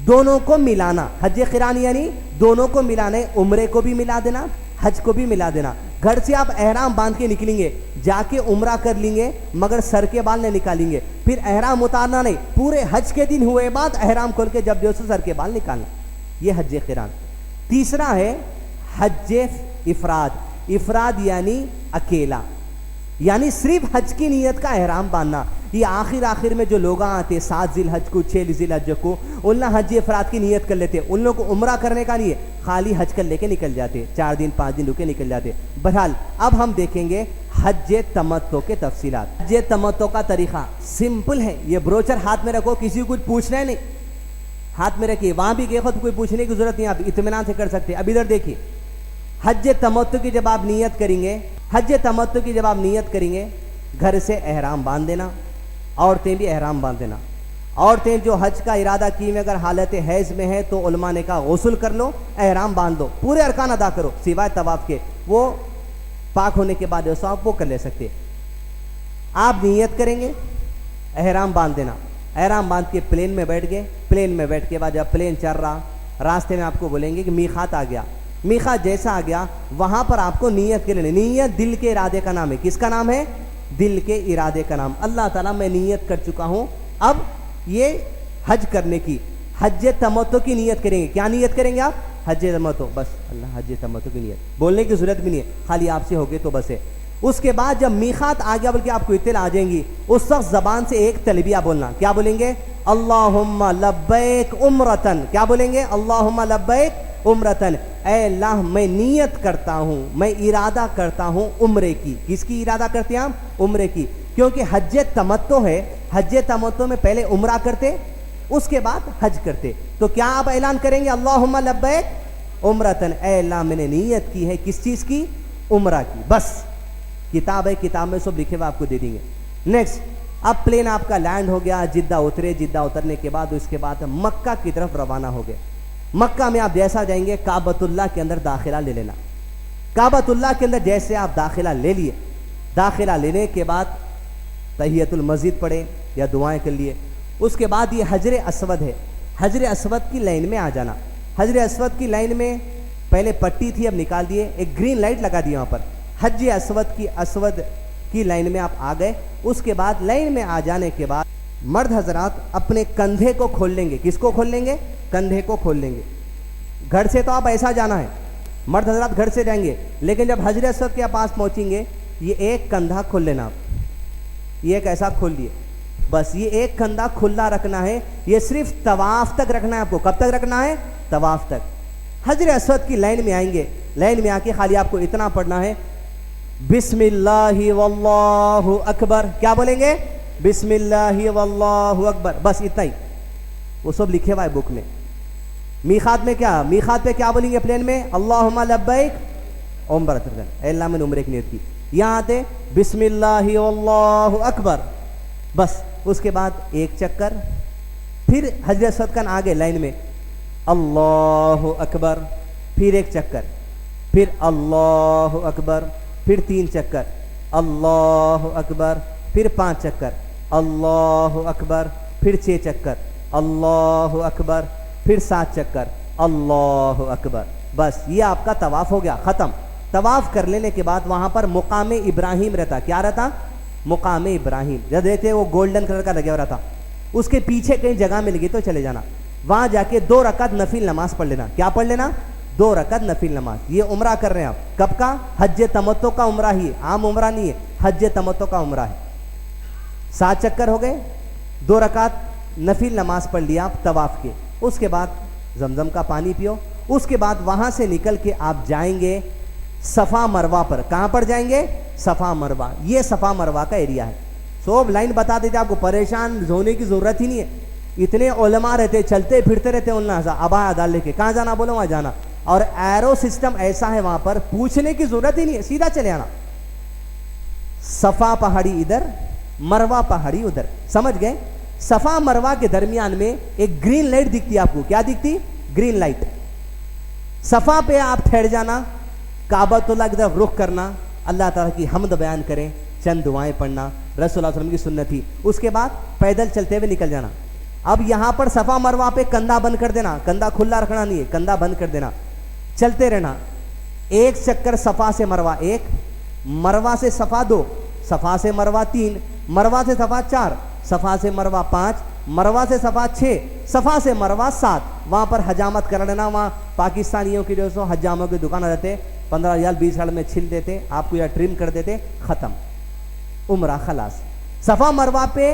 Speaker 1: दोनों को मिलाना। हज क़िरान यानी दोनों को मिलाना है, उम्रे को भी मिला देना, हज को भी मिला देना। घर से आप एहराम बांध के निकलेंगे, जाके उम्रा कर लेंगे, मगर सर के बाल नहीं निकालेंगे, फिर एहराम उतारना नहीं, पूरे हज के दिन हुए बाद एहराम खोल के जब जो सर के बाल निकालना, ये हज क़िरान। तीसरा है हज इफ़राद। इफ़राद यानी अकेला, यानी सिर्फ हज की नीयत का एहराम बांधना। ये आखिर में जो लोग आते 7 ज़िल हज को, 6 ज़िल हज को, उन हज इफ़राद की नीयत कर लेते, उन लोग को उम्रा करने का नहीं है, खाली हज कर लेके निकल जाते, 4 दिन 5 दिन रुके निकल जाते। बहरहाल अब हम देखेंगे हज तमत्तो के तफसीलात। हज तमत्तो का तरीका सिंपल है। ये ब्रोचर हाथ में रखो, किसी को कुछ पूछना है नहीं, हाथ में रखिए, वहां भी गए तो कोई पूछने की जरूरत नहीं, आप इत्मीनान से कर सकते। अब इधर देखिए, हज तमत्तो की जब आप नियत करेंगे, हज तमत्तो की जब आप नियत करेंगे, घर से एहराम बांध देना, औरतें भी एहराम बांध देना। औरतें जो हज का इरादा की में अगर हालत हैज़ में है तो उलमा ने कहा गुस्ल कर लो, एहराम बांध दो, पूरे अरकान अदा करो सिवाय तवाफ के, वो पाक होने के बाद जो आप वो कर ले सकते। आप नियत करेंगे, एहराम बांध देना, एहराम बांध के प्लेन में बैठ गए, प्लेन में बैठ के बाद जब प्लेन चल रहा, रास्ते में आपको बोलेंगे कि मीखात आ गया। मीखात जैसा आ गया वहाँ पर आपको नीयत के लेने, नीयत दिल के इरादे का नाम है। किसका नाम है? दिल के इरादे का नाम। अल्लाह ताला मैं नीयत कर चुका हूँ, अब ये हज करने की, हज तमत्तो की नीयत करेंगे। क्या नीयत करेंगे आप? हज तमत्तो, बस अल्लाह हज तमत्तो की नीयत, बोलने की जरूरत भी नहीं है, खाली आपसे हो गए तो बस है। उसके बाद जब मीखात आ गया, बल्कि आपको इत्तला आ जाएंगी, उस वक्त जबान से एक तलबिया बोलना। क्या बोलेंगे? अल्लाहुम्मा लब्बैक उम्रतन। क्या बोलेंगे? अल्लाहुम्मा लब्बैक उम्रतन। ऐ अल्लाह मैं नियत करता हूँ, मैं इरादा करता हूँ उम्रे की। किसकी इरादा करते हैं हम? उम्रे की। क्योंकि हज तमत्तो है, हज तमत्तो में पहले उम्रा करते, उसके बाद हज करते। तो क्या आप ऐलान करेंगे? अल्लाहुम्मा लब्बैक उम्रतन, ऐ अल्लाह मैंने नियत की है किस चीज़ की? उम्रा की। बस किताब है, किताब में सब लिखे हुए आपको दे देंगे। नेक्स्ट, अब प्लेन आपका लैंड हो गया, जिद्दा उतरे, जिद्दा उतरने के बाद उसके बाद मक्का की तरफ रवाना हो गए। मक्का में आप जैसा जाएंगे काबतुल्लाह के अंदर दाखिला ले लेना। काबतुल्लाह के अंदर जैसे आप दाखिला ले लिए, दाखिला लेने के बाद तहियतुल मस्जिद पढ़े या दुआएं कर लिए। उसके बाद ये हजर अस्वद है, हजर अस्वद की लाइन में आ जाना। हजर अस्वद की लाइन में पहले पट्टी थी, अब निकाल दिए, एक ग्रीन लाइट लगा दी वहाँ पर। हज अस्वद की लाइन में आप आ गए। उसके बाद लाइन में आ जाने के बाद मर्द हजरात अपने कंधे को खोल लेंगे। किसको खोल लेंगे? कंधे को खोल लेंगे। घर से तो आप ऐसा जाना है, मर्द हजरात घर से जाएंगे, लेकिन जब हजर अस्वद के पास पहुंचेंगे, ये एक कंधा खोल लेना आप, ये एक ऐसा खोल लिए, बस ये एक कंधा खुला रखना है। ये सिर्फ तवाफ तक रखना है आपको। कब तक रखना है? तवाफ तक। हजर अस्वद की लाइन में आएंगे, लाइन में आके खाली आपको इतना पढ़ना है, बिस्मिल्लाहि वल्लाहु अकबर। क्या बोलेंगे? बिस्मिल्लाहि वल्लाहु अकबर, बस इतना ही। वो सब लिखे हुआ है बुक में। मीखात में क्या? मीखात पे क्या बोलेंगे प्लेन में? अल्लाहुम्मा लब्बैक उम्रतन, अल्लाह मैंने उम्रे की नियत की। यहाँ आते बिस्मिल्लाहि वल्लाहु अकबर, बस उसके बाद एक चक्कर, फिर हजरत अस्वद का आगे लाइन में अल्लाहु अकबर, फिर एक चक्कर, फिर अल्लाहु अकबर, फिर 3 चक्कर, अल्लाहु अकबर, फिर 5 चक्कर, अल्लाहु अकबर, फिर 6 चक्कर, अल्लाहु अकबर, फिर 7 चक्कर, अल्लाहु अकबर। बस ये आपका तवाफ हो गया, ख़त्म। तवाफ कर लेने के बाद वहाँ पर मुकाम इब्राहिम रहता। क्या रहता? मुकाम इब्राहिम। जब देखते वो गोल्डन कलर का लगे हुआ रहता, उसके पीछे कहीं जगह मिल गई तो चले जाना, वहाँ जाके 2 रकात नफिल नमाज पढ़ लेना। क्या पढ़ लेना? 2 रकात नफिल नमाज। ये उम्रा कर रहे हैं आप। कब का? हज तमत्तो का उम्रा ही है, आम उम्रा नहीं है, हज तमत्तो का उम्रा है। 7 चक्कर हो गए, 2 रकात नफिल नमाज पढ़ लिया आप तवाफ के। उसके बाद जमजम का पानी पियो। उसके बाद वहाँ से निकल के आप जाएंगे सफ़ा मरवा पर। कहाँ पर जाएंगे? सफ़ा मरवा। ये सफ़ा मरवा का एरिया है। सब लाइन बता देते, आपको परेशान होने की ज़रूरत ही नहीं है। इतने उलमा रहते, चलते फिरते रहते, उन्ना अबा डाल लेके कहाँ जाना बोलो वहाँ जाना। और एरो सिस्टम ऐसा है वहाँ पर, पूछने की ज़रूरत ही नहीं है, सीधा चले आना। सफ़ा पहाड़ी इधर, मरवा पहाड़ी उधर, समझ गए? सफ़ा मरवा के दरमियान में एक ग्रीन लाइट दिखती है आपको। क्या दिखती? Green light. सफ़ा पे आप ठहर जाना, काबतुल्लाह की तरफ रुख करना, अल्लाह ताला की हम्द बयान करें, चंद दुआएं पढ़ना, रसूलुल्लाह सल्लल्लाहु अलैहि वसल्लम की सुन्नत थी। उसके बाद पैदल चलते हुए निकल जाना। अब यहाँ पर सफ़ा मरवा पे कंधा बंद कर देना, कंधा खुला रखना नहीं है, कंधा बंद कर देना, चलते रहना। 1 चक्कर सफ़ा से मरवा 1, मरवा से सफ़ा 2, सफ़ा से मरवा 3, मरवा से सफ़ा 4, सफ़ा से मरवा 5, मरवा से सफ़ा 6, सफ़ा से मरवा 7। वहाँ पर हजामत कर लेना। वहाँ पाकिस्तानियों की जो सो हजामों की दुकान रहते, 15 रियाल 20 रियाल में छिल देते आपको, या ट्रिम कर देते, ख़त्म, उम्रा खलास। सफ़ा मरवा पे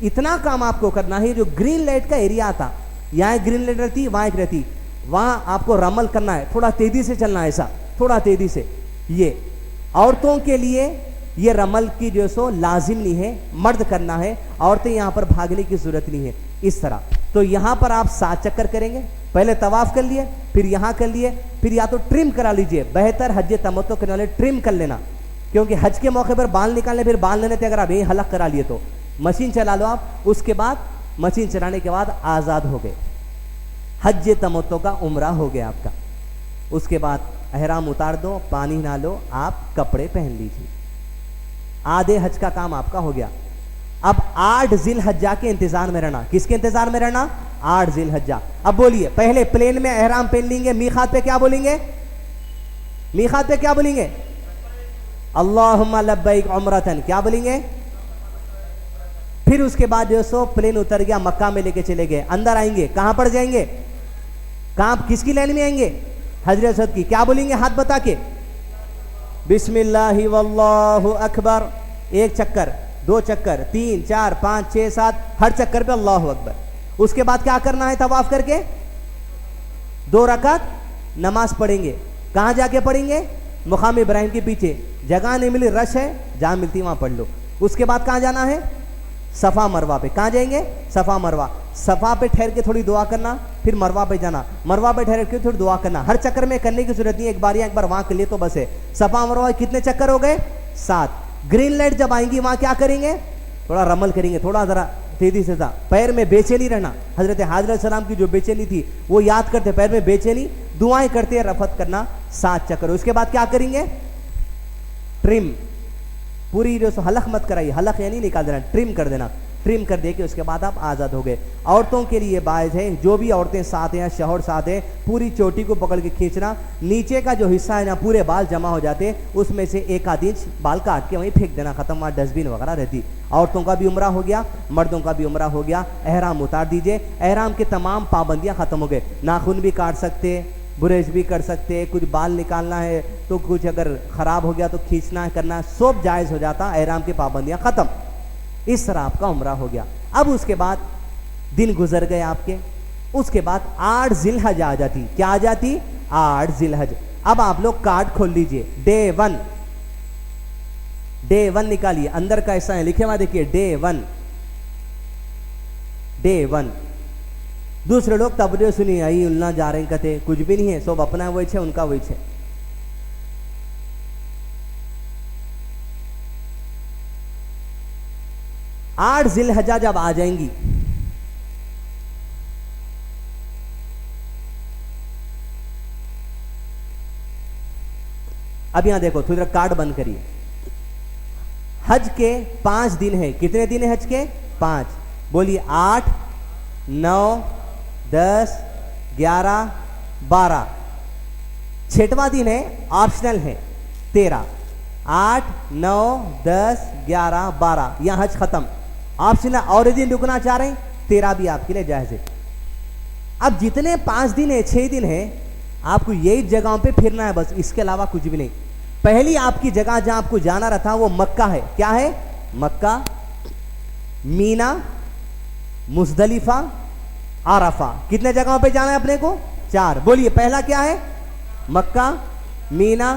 Speaker 1: इतना काम आपको करना है, जो ग्रीन लाइट का एरिया आता, यहाँ ग्रीन लाइट रहती, वहाँ एक रहती, वहाँ आपको रमल करना है, थोड़ा तेज़ी से चलना है, ऐसा थोड़ा तेज़ी से। ये औरतों के लिए ये रमल की जो सो लाजिम नहीं है, मर्द करना है, औरतें यहाँ पर भागने की ज़रूरत नहीं है। इस तरह तो यहाँ पर आप 7 चक्कर करेंगे। पहले तवाफ़ कर लिए, फिर यहाँ कर लिए, फिर या तो ट्रिम करा लीजिए। बेहतर हज तमत्तो करने वाले ट्रिम कर लेना, क्योंकि हज के मौके पर बाल निकालने, फिर बाल लेने थे, अगर आप यही हलक करा लिए तो मशीन चला लो आप। उसके बाद मशीन चलाने के बाद आज़ाद हो गए, हज तमत्तो का उम्रा हो गया आपका। उसके बाद एहराम उतार दो, पानी ना लो, आप कपड़े पहन लीजिए, आधे हज का काम आपका हो गया। अब 8 जिलहज्जा के इंतजार में रहना। किसके इंतजार में रहना? 8 जिलहज्जा। अब बोलिए, पहले प्लेन में एहराम पहन लेंगे, मीकात पे क्या बोलेंगे? मीकात पे क्या बोलेंगे? अल्लाहुम्मा लब्बैक उम्रतन, क्या बोलेंगे? फिर उसके बाद जो सो प्लेन उतर गया, मक्का में लेके चले गए, अंदर आएंगे, कहां पर जाएंगे? कहां, किसकी लाइन में आएंगे? हजरत असद की। क्या बोलेंगे हाथ बता के? बिस्मिल्लाहि वल्लाहु अकबर। एक चक्कर, 2 चक्कर, 3 4 5 6 7, हर चक्कर पे अल्लाहु अकबर। उसके बाद क्या करना है? तवाफ करके 2 रकात नमाज पढ़ेंगे। कहां जाके पढ़ेंगे? मुकाम इब्राहिम के पीछे। जगह नहीं मिली, रश है, जहां मिलती वहां पढ़ लो। उसके बाद कहां जाना है? सफा मरवा पे। कहां जाएंगे? सफा मरवा। सफा पे ठहर के थोड़ी दुआ करना, फिर मरवा पे जाना, मरवा पे ठहर के थोड़ी दुआ करना। हर चक्कर में करने की जरूरत नहीं, एक बार वहां के लिए तो बस है। सफा मरवा कितने चक्कर हो गए? 7। ग्रीन लाइट जब आएंगी वहां क्या करेंगे? थोड़ा रमल करेंगे, थोड़ा जरा तेजी से था। पैर में बेचैनी रहना। हजरत हाजर सलाम की जो बेचैनी थी वो याद करते, पैर में बेचैनी, दुआएं करते, रफत करना, 7 चक्कर। उसके बाद क्या करेंगे? ट्रिम, पूरी जो हलक मत कराइए, हलक यानी निकाल देना, ट्रिम कर देना। ट्रिम कर दे के उसके बाद आप आज़ाद हो गए। औरतों के लिए बायज है, जो भी औरतें साथ हैं, शौहर साथ है, पूरी चोटी को पकड़ के खींचना। नीचे का जो हिस्सा है ना, पूरे बाल जमा हो जाते, उसमें से 1 इंच बाल काट के वहीं फेंक देना, खत्म। वहाँ डस्टबिन वगैरह रहती। औरतों का भी उम्रा हो गया, मर्दों का भी उम्रा हो गया। एहराम उतार दीजिए। एहराम के तमाम पाबंदियाँ खत्म हो गए। नाखून भी काट सकते, बुरेश भी कर सकते, कुछ बाल निकालना है तो कुछ अगर ख़राब हो गया तो खींचना है, करना है, सब जायज़ हो जाता। एहराम की पाबंदियाँ ख़त्म। इस तरह आपका उम्रा हो गया। अब उसके बाद दिन गुजर गए आपके। उसके बाद 8 जिलहज आ जाती। क्या आ जाती? 8 जिलहज। अब आप लोग कार्ड खोल लीजिए। डे 1, डे 1 निकालिए। अंदर का ऐसा है, लिखे हुआ देखिए, डे 1, डे 1। दूसरे लोग तबरे सुनिए, आई उल्ला जा रहे कहते, कुछ भी नहीं है, सब अपना वही है, उनका वही है। आठ जिलहजा जब आ जाएंगी, अब यहां देखो, थोड़ा कार्ड बंद करिए। हज के 5 दिन है। कितने दिन है हज के? 5। बोलिए 8 9 10 11 12। 6वां दिन है, ऑप्शनल है, 13। 8 9 10 11 12, यहां हज खत्म। ऑप्शनल और दिन रुकना चाह रहे हैं, 13 भी आपके लिए जायज है। अब जितने 5 दिन है, 6 दिन है, आपको यही जगहों पे फिरना है बस, इसके अलावा कुछ भी नहीं। पहली आपकी जगह जहां आपको जाना रहता वो मक्का है। क्या है? मक्का, मीना, मुजदलिफा, आरफा। कितने जगहों पे जाना है अपने को? 4। बोलिए, पहला क्या है? मक्का, मीना,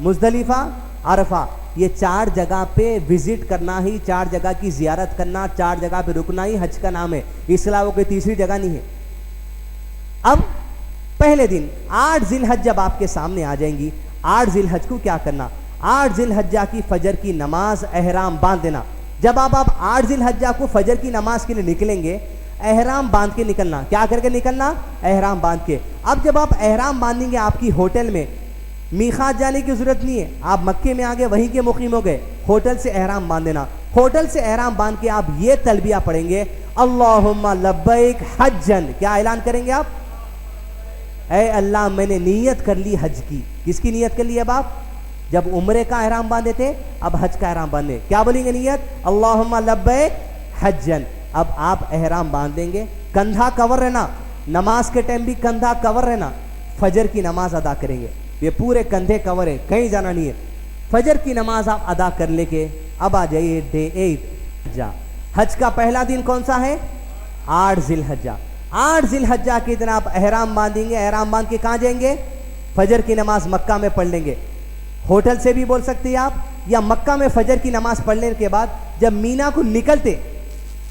Speaker 1: मुजदलिफा, आरफा। ये 4 जगह पे विजिट करना ही, 4 जगह की जियारत करना, 4 जगह पे रुकना ही हज का नाम है। इसके अलावा कोई तीसरी जगह नहीं है। अब पहले दिन 8 जिलहज जब आपके सामने आ जाएंगी, 8 जिलहज को क्या करना? 8 जिलहज्जा की फजर की नमाज एहराम बांध देना। जब आप 8 जिलहज्जा को फजर की नमाज के लिए निकलेंगे, एहराम बांध के निकलना। क्या करके निकलना? एहराम बांध के। अब जब आप एहराम बांधेंगे, आपकी होटल में मीकात जाने की जरूरत नहीं है, आप मक्के में आ गए, वहीं के मुकीम हो गए, होटल से एहराम बांध देना। होटल से एहराम बांध के आप ये तलबिया पढ़ेंगे, अल्लाहुम्मा लब्बैक हज्जन। क्या ऐलान करेंगे आप? ऐ अल्लाह, मैंने नीयत कर ली हज की। किसकी नीयत कर ली? अब आप जब उम्रे का एहराम बांधे थे, अब हज का एहराम बांधे। क्या बोलेंगे नियत? अल्लाहुम्मा लब्बैक हज्जन। अब आप एहराम बांध देंगे, कंधा कवर रहना, नमाज के टाइम भी कंधा कवर रहना। फजर की नमाज अदा करेंगे, ये पूरे कंधे कवर है, कहीं जाना नहीं है। फजर की नमाज आप अदा कर लेके अब आ जाइए डे 8 हज का पहला दिन कौन सा है? 8 जिलहज्जा। 8 जिलहज्जा के दिन आप एहराम बांधेंगे। एहराम बांध के कहाँ जाएंगे? फजर की नमाज मक्का में पढ़ लेंगे। होटल से भी बोल सकते हैं आप, या मक्का में फजर की नमाज पढ़ने के बाद जब मीना को निकलते,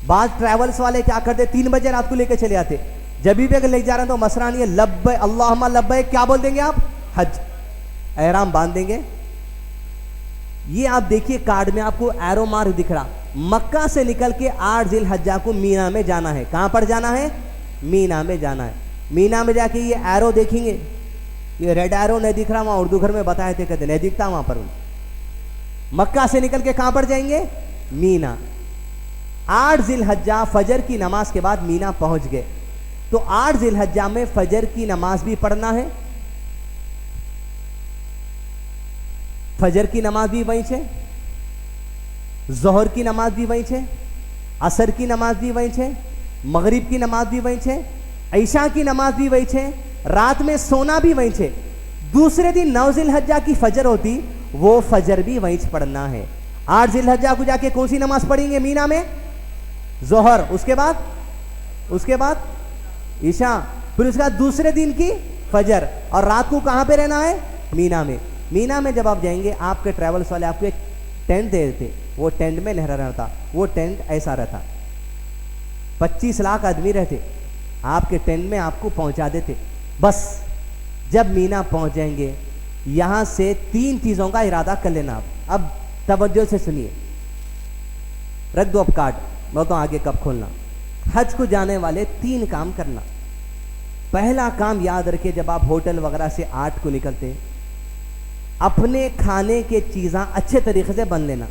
Speaker 1: बाद ट्रैवल्स वाले क्या करते, 3 बजे रात को लेकर चले आते। जब भी अगर ले जा रहे हैं तो मसला नहीं है, लब्बैक अल्लाहुम्मा लब्बैक क्या बोल देंगे आप? हज। एहराम बांध देंगे। ये आप देखिए कार्ड में आपको एरो मार्क दिख रहा, मक्का से निकल के 8 जिलहज्जा को मीना में जाना है। कहां पर जाना है? मीना में जाना है। मीना में जाके ये एरो देखेंगे, ये रेड एरो नहीं दिख रहा, वहां उर्दू घर में बताए थे, कहते नहीं दिखता वहां पर। मक्का से निकल के कहां पर जाएंगे? मीना। 8 जिलहज्जा फजर की नमाज के बाद मीना पहुंच गए, तो 8 जिलहज्जा में फजर की नमाज भी पढ़ना है, फजर की नमाज भी वहीं छे, जोहर की नमाज भी वहीं छे, असर की नमाज भी वहीं छे, मगरिब की नमाज भी वहीं छे, ईशा की नमाज भी वहीं छे, रात में सोना भी वहीं छे। दूसरे दिन 9 जिलहज्जा की फजर होती, वो फजर भी वहीं से पढ़ना है। 8 जिलहज्जा को जाके कौन सी नमाज पढ़ेंगे मीना में? जोहर, उसके बाद ईशा, फिर उसके बाद दूसरे दिन की फजर, और रात को कहां पे रहना है? मीना में। मीना में जब आप जाएंगे, आपके ट्रैवल्स वाले आपको एक टेंट दे देते, वो टेंट में लहरा रहता, वो टेंट ऐसा रहता, 25 लाख आदमी रहते, आपके टेंट में आपको पहुंचा देते। बस जब मीना पहुंच जाएंगे, यहां से 3 चीजों का इरादा कर लेना आप। अब तवज्जो से सुनिए, रख दो अब कार्ड, मैं तो आगे कब खोलना। हज को जाने वाले 3 काम करना। पहला काम याद रखिए, जब आप होटल वगैरह से 8 को निकलते, अपने खाने के चीज़ां अच्छे तरीके से बन लेना।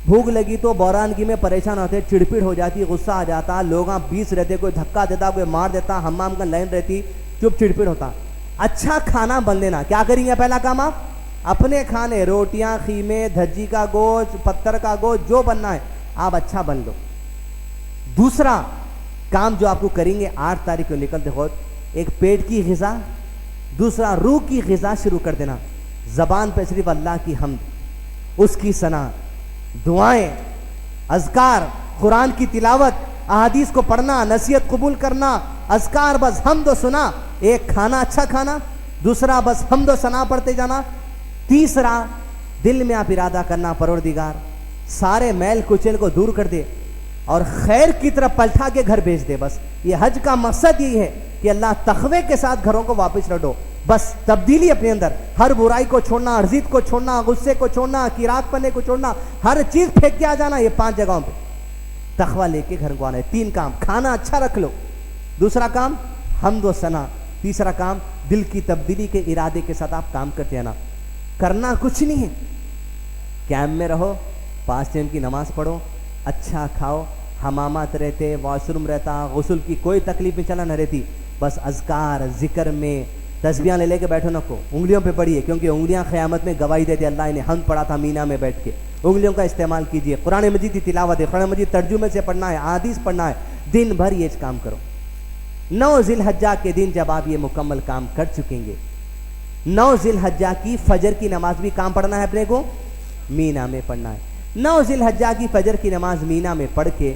Speaker 1: भूख लगी तो बौरानगी में परेशान होते, चिड़पिड़ हो जाती, गुस्सा आ जाता, लोग 20 रहते, कोई धक्का देता, कोई मार देता, हम्माम का लाइन रहती, चुप चिड़पिड़ होता। अच्छा खाना बन लेना। क्या करेंगे पहला काम आप? अपने खाने, रोटियां, खीमे, धज्जी का गोश्त, पत्थर का गोश्त, जो बनना है आप अच्छा बन लो। दूसरा काम जो आपको करेंगे 8 तारीख को निकलते वक्त, एक पेट की ग़िज़ा, दूसरा रूह की ग़िज़ा शुरू कर देना। ज़बान पे सिर्फ अल्लाह की हम्द, उसकी सना, दुआएं, अज़कार, कुरान की तिलावत, अहादीस को पढ़ना, नसीहत कबूल करना, अज़कार, बस हमद व सुना। एक खाना, अच्छा खाना, दूसरा बस हमद व सना पढ़ते जाना, तीसरा दिल में आप इरादा करना, परवरदिगार सारे मैल कुचल को दूर कर दे और खैर की तरफ पलटा के घर भेज दे। बस ये हज का मकसद यही है कि अल्लाह तक़वे के साथ घरों को वापस लौटो। बस तब्दीली अपने अंदर, हर बुराई को छोड़ना, हर जिद को छोड़ना, गुस्से को छोड़ना, किराक पन्ने को छोड़ना, हर चीज फेंक के आ जाना। ये 5 जगहों पे तक़वा लेके घर को आना है। 3 काम, खाना अच्छा रख लो, दूसरा काम हम्द व सना, तीसरा काम दिल की तब्दीली के इरादे के साथ आप काम करते आना। करना कुछ नहीं है, कैंप में रहो, 5 टाइम की नमाज पढ़ो, अच्छा खाओ, हमामात रहते, वॉशरूम रहता, गुस्ल की कोई तकलीफ में चला न रहती। बस अज़कार, जिक्र में तस्बीहां ले लेके बैठो, नको उंगलियों पे पढ़िए, क्योंकि उंगलियां क़यामत में गवाही देती। अल्लाह ने हम पढ़ा था मीना में बैठ के, उंगलियों का इस्तेमाल कीजिए। कुरान मजीद की तिलावत है, कुरान मजीद तर्जुमे से पढ़ना है, हदीस पढ़ना है, दिन भर ये काम करो। 9 जिलहज्जा के दिन जब आप ये मुकम्मल काम कर चुकेंगे, 9 जिलहज्जा की फजर की नमाज भी काम पढ़ना है अपने को, मीना में पढ़ना है। 9 जिलहज्जा की फजर की नमाज मीना में पढ़ के,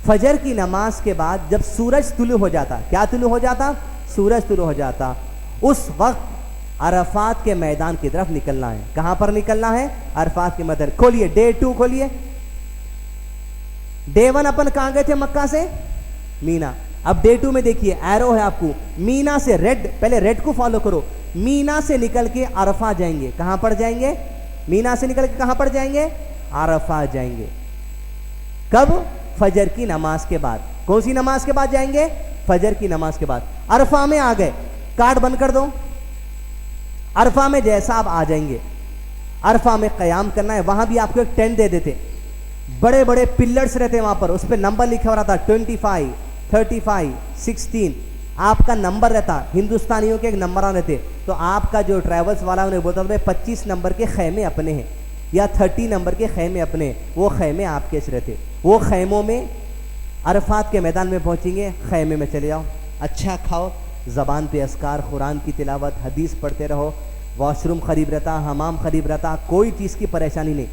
Speaker 1: फजर की नमाज के बाद जब सूरज तुलू हो जाता, क्या तुलू हो जाता? सूरज तुलू हो जाता, उस वक्त अरफात के मैदान की तरफ निकलना है। कहां पर निकलना है? अरफात के मैदान। खोलिए डे 2 खोलिए। डे 1 अपन कहां गए थे? मक्का से मीना। अब डे 2 में देखिए एरो है आपको, मीना से रेड, पहले रेड को फॉलो करो, मीना से निकल के अरफा जाएंगे। कहां पर जाएंगे? मीना से निकल के कहां पर जाएंगे? अरफा जाएंगे। कब? फजर की नमाज के बाद। कौन सी नमाज के बाद जाएंगे? फजर की नमाज के बाद। अरफा में आ गए, कार्ड बंद कर दो। अरफा में जैसा आप आ जाएंगे, अरफा में क़याम करना है। वहां भी आपको एक टेंट दे देते, बड़े बड़े पिलर्स रहते हैं वहां पर, उस पर नंबर लिखा हुआ रहता, 25, 35, 16 आपका नंबर रहता। हिंदुस्तानियों के एक नंबर रहते, तो आपका जो ट्रैवल्स वाला उन्हें बोलता था 25 नंबर के खैमे अपने हैं या 30 नंबर के खैमे अपने, वो खैमे आपके रहते। वो खैमों में अरफात के मैदान में पहुंचेंगे, खैमे में चले जाओ, अच्छा खाओ, ज़बान पे अस्कार, कुरान की तिलावत, हदीस पढ़ते रहो, वॉशरूम करीब रहता, हमाम करीब रहता, कोई चीज़ की परेशानी नहीं।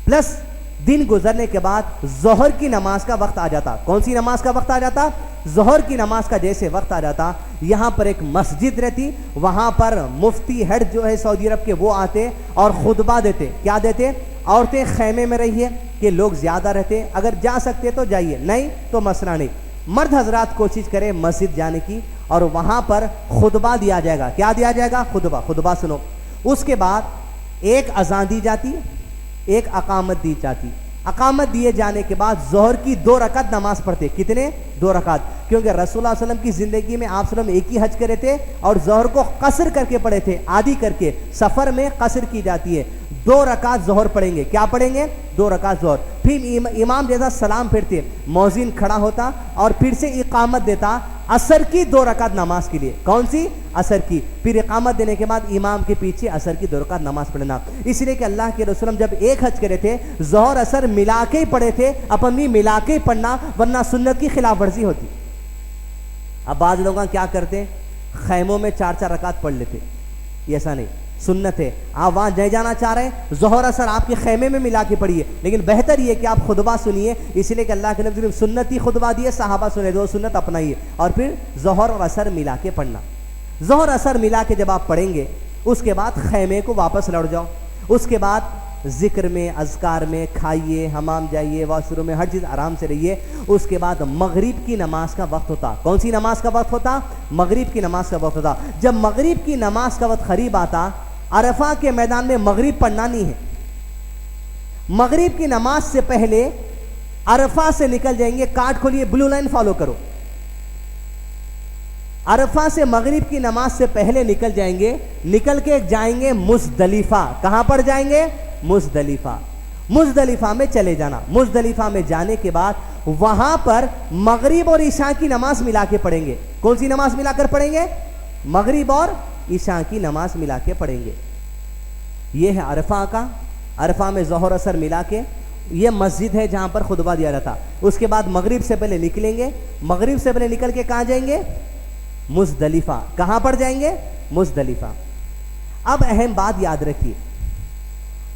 Speaker 1: प्लस दिन गुजरने के बाद जोहर की नमाज का वक्त आ जाता। कौन सी नमाज का वक्त आ जाता? जोहर की नमाज का जैसे वक्त आ जाता, यहाँ पर एक मस्जिद रहती, वहाँ पर मुफ्ती हेड जो है सऊदी अरब के वो आते और खुतबा देते। क्या देते? औरतें खैमे में रहिए कि लोग ज़्यादा रहते, अगर जा सकते तो जाइए, नहीं तो मसला नहीं। मर्द हजरात कोशिश करें मस्जिद जाने की, और वहाँ पर खुतबा दिया जाएगा। क्या दिया जाएगा? खुतबा। खुतबा सुनो। उसके बाद एक अजान दी जाती, एक अकामत दी जाती। अकामत दिए जाने के बाद जोहर की 2 रकात नमाज पढ़ते। कितने? 2 रकात, क्योंकि रसूलुल्लाह सल्लल्लाहु अलैहि वसल्लम की ज़िंदगी में आप सल्लम एक ही हज करे थे और जोहर को कसर करके पढ़े थे, आधी करके। सफ़र में कसर की जाती है। 2 रकात जोहर पढ़ेंगे। क्या पढ़ेंगे? 2 रकात जोहर। फिर इमाम जैसा सलाम फिरते मौजिन खड़ा होता और फिर से इकामत देता असर की 2 रकात नमाज के लिए। कौन सी? असर की। फिर इकामत देने के बाद इमाम के पीछे असर की 2 रकात नमाज पढ़ना। इसलिए कि अल्लाह के रसूल जब एक हज करे थे जोहर असर मिला के ही पढ़े थे, अपन भी मिला के ही पढ़ना, वरना सुन्नत की खिलाफ वर्जी होती। अब बाज लोग क्या करते, खैमों में 4-4 रकात पढ़ लेते। ऐसा नहीं, सुन्नत है। आप वहां नहीं जाना चाह रहे हैं, जोहर असर आपके खैमे में मिला के पढ़िए, लेकिन बेहतर ये कि आप खुतबा सुनिए, इसलिए कि अल्लाह के नबी ने सुन्नत ही खुतबा दिए, सहाबा सुने, दो सुन्नत अपनाइए और फिर जोहर और असर मिला के पढ़ना। जोहर असर मिला के जब आप पढ़ेंगे उसके बाद खैमे को वापस लौट जाओ। उसके बाद जिक्र में, अज़कार में, खाइए, हमाम जाइए, वॉशरूम में, हर चीज़ आराम से रहिए। उसके बाद मगरिब की नमाज का वक्त होता। कौन सी नमाज का वक्त होता? मगरिब की नमाज का वक्त होता। जब मगरिब की नमाज का वक्त करीब आता, अरफा के मैदान में मगरिब पढ़ना नहीं है। मगरिब की नमाज से पहले अरफा से निकल जाएंगे। कार्ड खोलिए, ब्लू लाइन फॉलो करो। अरफा से मगरिब की नमाज से पहले निकल जाएंगे, निकल के जाएंगे मुज़दलिफा। कहां पर जाएंगे? मुज़दलिफा। मुज़दलिफा में चले जाना। मुज़दलिफा में जाने के बाद वहां पर मगरिब और ईशा की नमाज मिला के पढ़ेंगे। कौन सी नमाज मिलाकर पढ़ेंगे? मगरिब और ईशा की नमाज मिला के पढ़ेंगे। यह है अरफा का। अरफा में ज़ोहर असर मिला के, यह मस्जिद है जहां पर खुतबा दिया जाता। उसके बाद मगरिब से पहले निकलेंगे। मगरिब से पहले निकल के कहां जाएंगे? मुज़दलिफा। कहां पर जाएंगे? मुज़दलिफा। अब अहम बात याद रखिए,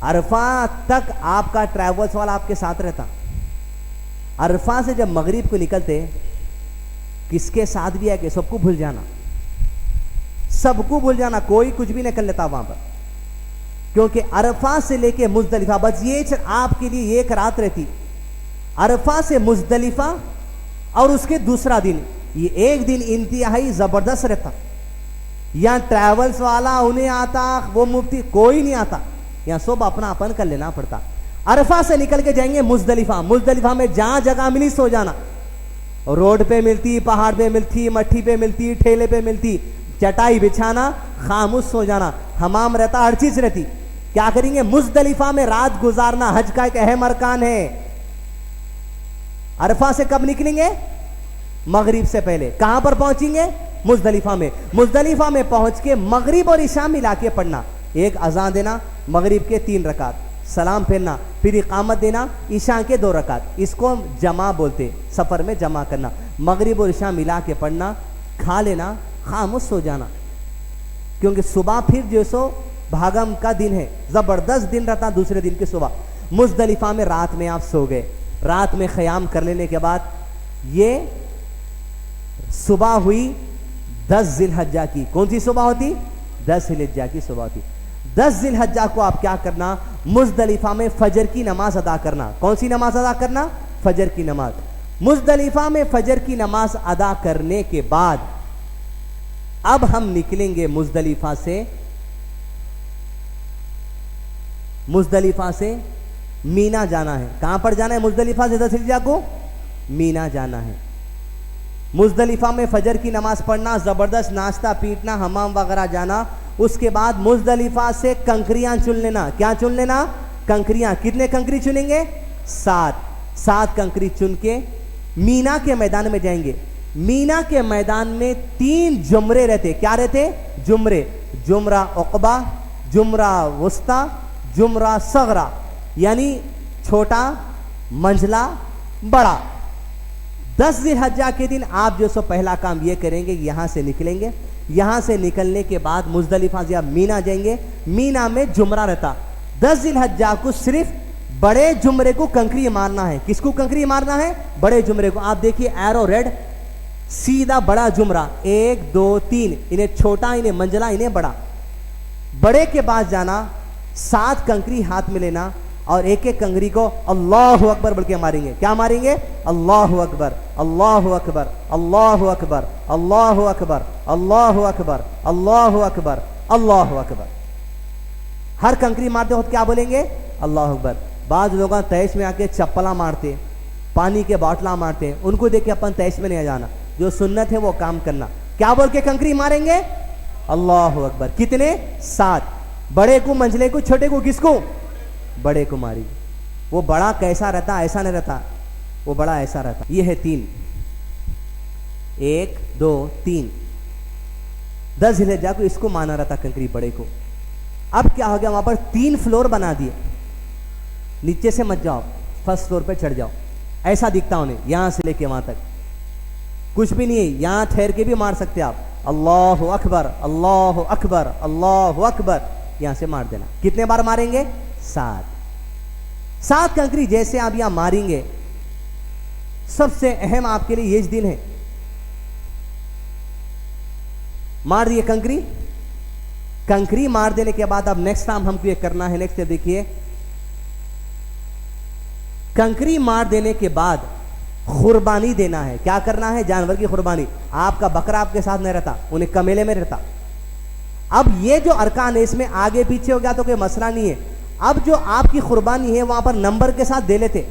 Speaker 1: अरफा तक आपका ट्रैवल्स वाला आपके साथ रहता। अरफा से जब मगरिब को निकलते, किसके साथ भी है कि सबको भूल जाना, सबको भूल जाना, कोई कुछ भी नहीं कर लेता वहां पर, क्योंकि अरफा से लेके मुज़दलिफा बस ये आपके लिए एक रात रहती। अरफा से मुज़दलिफा और उसके दूसरा दिन, ये एक दिन इंतहाई जबरदस्त रहता। यहां ट्रैवल्स वाला उन्हें आता, वो मुफ्ती कोई नहीं आता, यहां सब अपना अपन कर लेना पड़ता। अरफा से निकल के जाएंगे मुज़दलिफा। मुज़दलिफा में जहां जगह मिली सो जाना। रोड पे मिलती, पहाड़ पे मिलती, मट्टी पे मिलती, ठेले पे मिलती, चटाई बिछाना, खामोश सो जाना। हमाम रहता, हर चीज रहती। क्या करेंगे? मुज़दलिफा में रात गुजारना हज का एक अहम अरकान है। अरफा से कब निकलेंगे? मगरिब से पहले। कहां पर पहुंचेंगे? मुज़दलिफा में। मुज़दलिफा में पहुंच के मगरिब और ईशा मिला के पढ़ना। एक अजान देना, मगरिब के 3 रकात, सलाम फेरना, फिर इकामत देना, ईशा के 2 रकात। इसको जमा बोलते, सफर में जमा करना। मगरिब और ईशा मिला के पढ़ना, खा लेना, खामोश सो जाना, क्योंकि सुबह फिर जो सो भागम का दिन है, जबरदस्त दिन रहता दूसरे दिन की सुबह। मुज़दलिफा में रात में आप सो गए, रात में ख़याम कर लेने के बाद ये सुबह हुई 10 जिलहज्जा की। कौन सी सुबह होती? 10 जिलहज्जा की सुबह होती। 10 जिलहज्जा को आप क्या करना? मुज़दलिफा में फजर की नमाज अदा करना। कौन सी नमाज अदा करना? फजर की नमाज। मुज़दलिफा में फजर की नमाज अदा करने के बाद अब हम निकलेंगे मुज़दलिफा से। मुज़दलिफा से मीना जाना है। कहां पर जाना है? मुज़दलिफा से 10 जिलहज्जा को मीना जाना है। मुज़दलिफा में फजर की नमाज पढ़ना, जबरदस्त नाश्ता पीटना, हमाम वगैरह जाना। उसके बाद मुज़दलिफा से कंकरियां चुन लेना। क्या चुन लेना? कंकरियां। कितने कंकरी चुनेंगे? 7 कंकरी चुन के मीना के मैदान में जाएंगे। मीना के मैदान में 3 जुमरे रहते। क्या रहते? जुमरे। जुमरा उक़बा, जुमरा वुस्ता, जुमरा सगरा, यानी छोटा, मंझला, बड़ा। 10 जिलहज्जा के दिन आप जो सो पहला काम ये करेंगे, यहां से निकलेंगे। यहां से निकलने के बाद मुज़दलिफा से आप मीना जाएंगे। मीना में जुमरा रहता। 10 जिलहज्जा को सिर्फ बड़े जुमरे को कंकरी मारना है। किसको कंकरी मारना है? बड़े जुमरे को। आप देखिए एरो रेड, सीधा बड़ा जुमरा, 1 2 3, इन्हें छोटा, इन्हें मंझला, इन्हें बड़ा। बड़े के पास जाना, 7 कंकरी हाथ में लेना और एक एक कंकरी को अल्लाहु अकबर बोल के मारेंगे। क्या मारेंगे? अल्लाहु अकबर, अल्लाहु अकबर, अल्लाहु अकबर, अल्लाहु अकबर, अल्लाहु अकबर, अल्लाहु अकबर, अल्लाहु अकबर। हर कंकरी मारते वक्त क्या बोलेंगे? अल्लाहु अकबर। बाद लोग तैश में आके चप्पला मारते, पानी के बाटला मारते, उनको देख के अपन तैश में नहीं जाना। जो सुन्नत है वो काम करना। क्या बोल के कंकरी मारेंगे? अल्लाहु अकबर। कितने? 7। बड़े को, मंझले को, छोटे को, किसको? बड़े को मारी। वो बड़ा कैसा रहता? ऐसा नहीं रहता, वो बड़ा ऐसा रहता। ये है 3, 1 2 3। 10 जिलहज्जा को इसको माना रहता कंकरी बड़े को। अब क्या हो गया, वहां पर 3 फ्लोर बना दिए। नीचे से मत जाओ, फर्स्ट फ्लोर पे चढ़ जाओ। ऐसा दिखता उन्हें, यहां से लेके वहां तक कुछ भी नहीं है। यहां ठहर के भी मार सकते आप। अल्लाहु अकबर, अल्लाहु अकबर, अल्लाहु अकबर, यहां से मार देना। कितने बार मारेंगे? 7 कंकरी जैसे आप यहां मारेंगे। सबसे अहम आपके लिए ये दिन है। मार दिए कंकरी। कंकरी मार देने के बाद अब नेक्स्ट काम हमको ये करना है। नेक्स्ट देखिए, कंकरी मार देने के बाद कुर्बानी देना है। क्या करना है? जानवर की कुर्बानी। आपका बकरा आपके साथ नहीं रहता, उन्हें कमेले में रहता। अब ये जो अरकान है, इसमें आगे पीछे हो गया तो कोई मसला नहीं है। अब जो आपकी कुर्बानी है वहां पर नंबर के साथ दे लेते,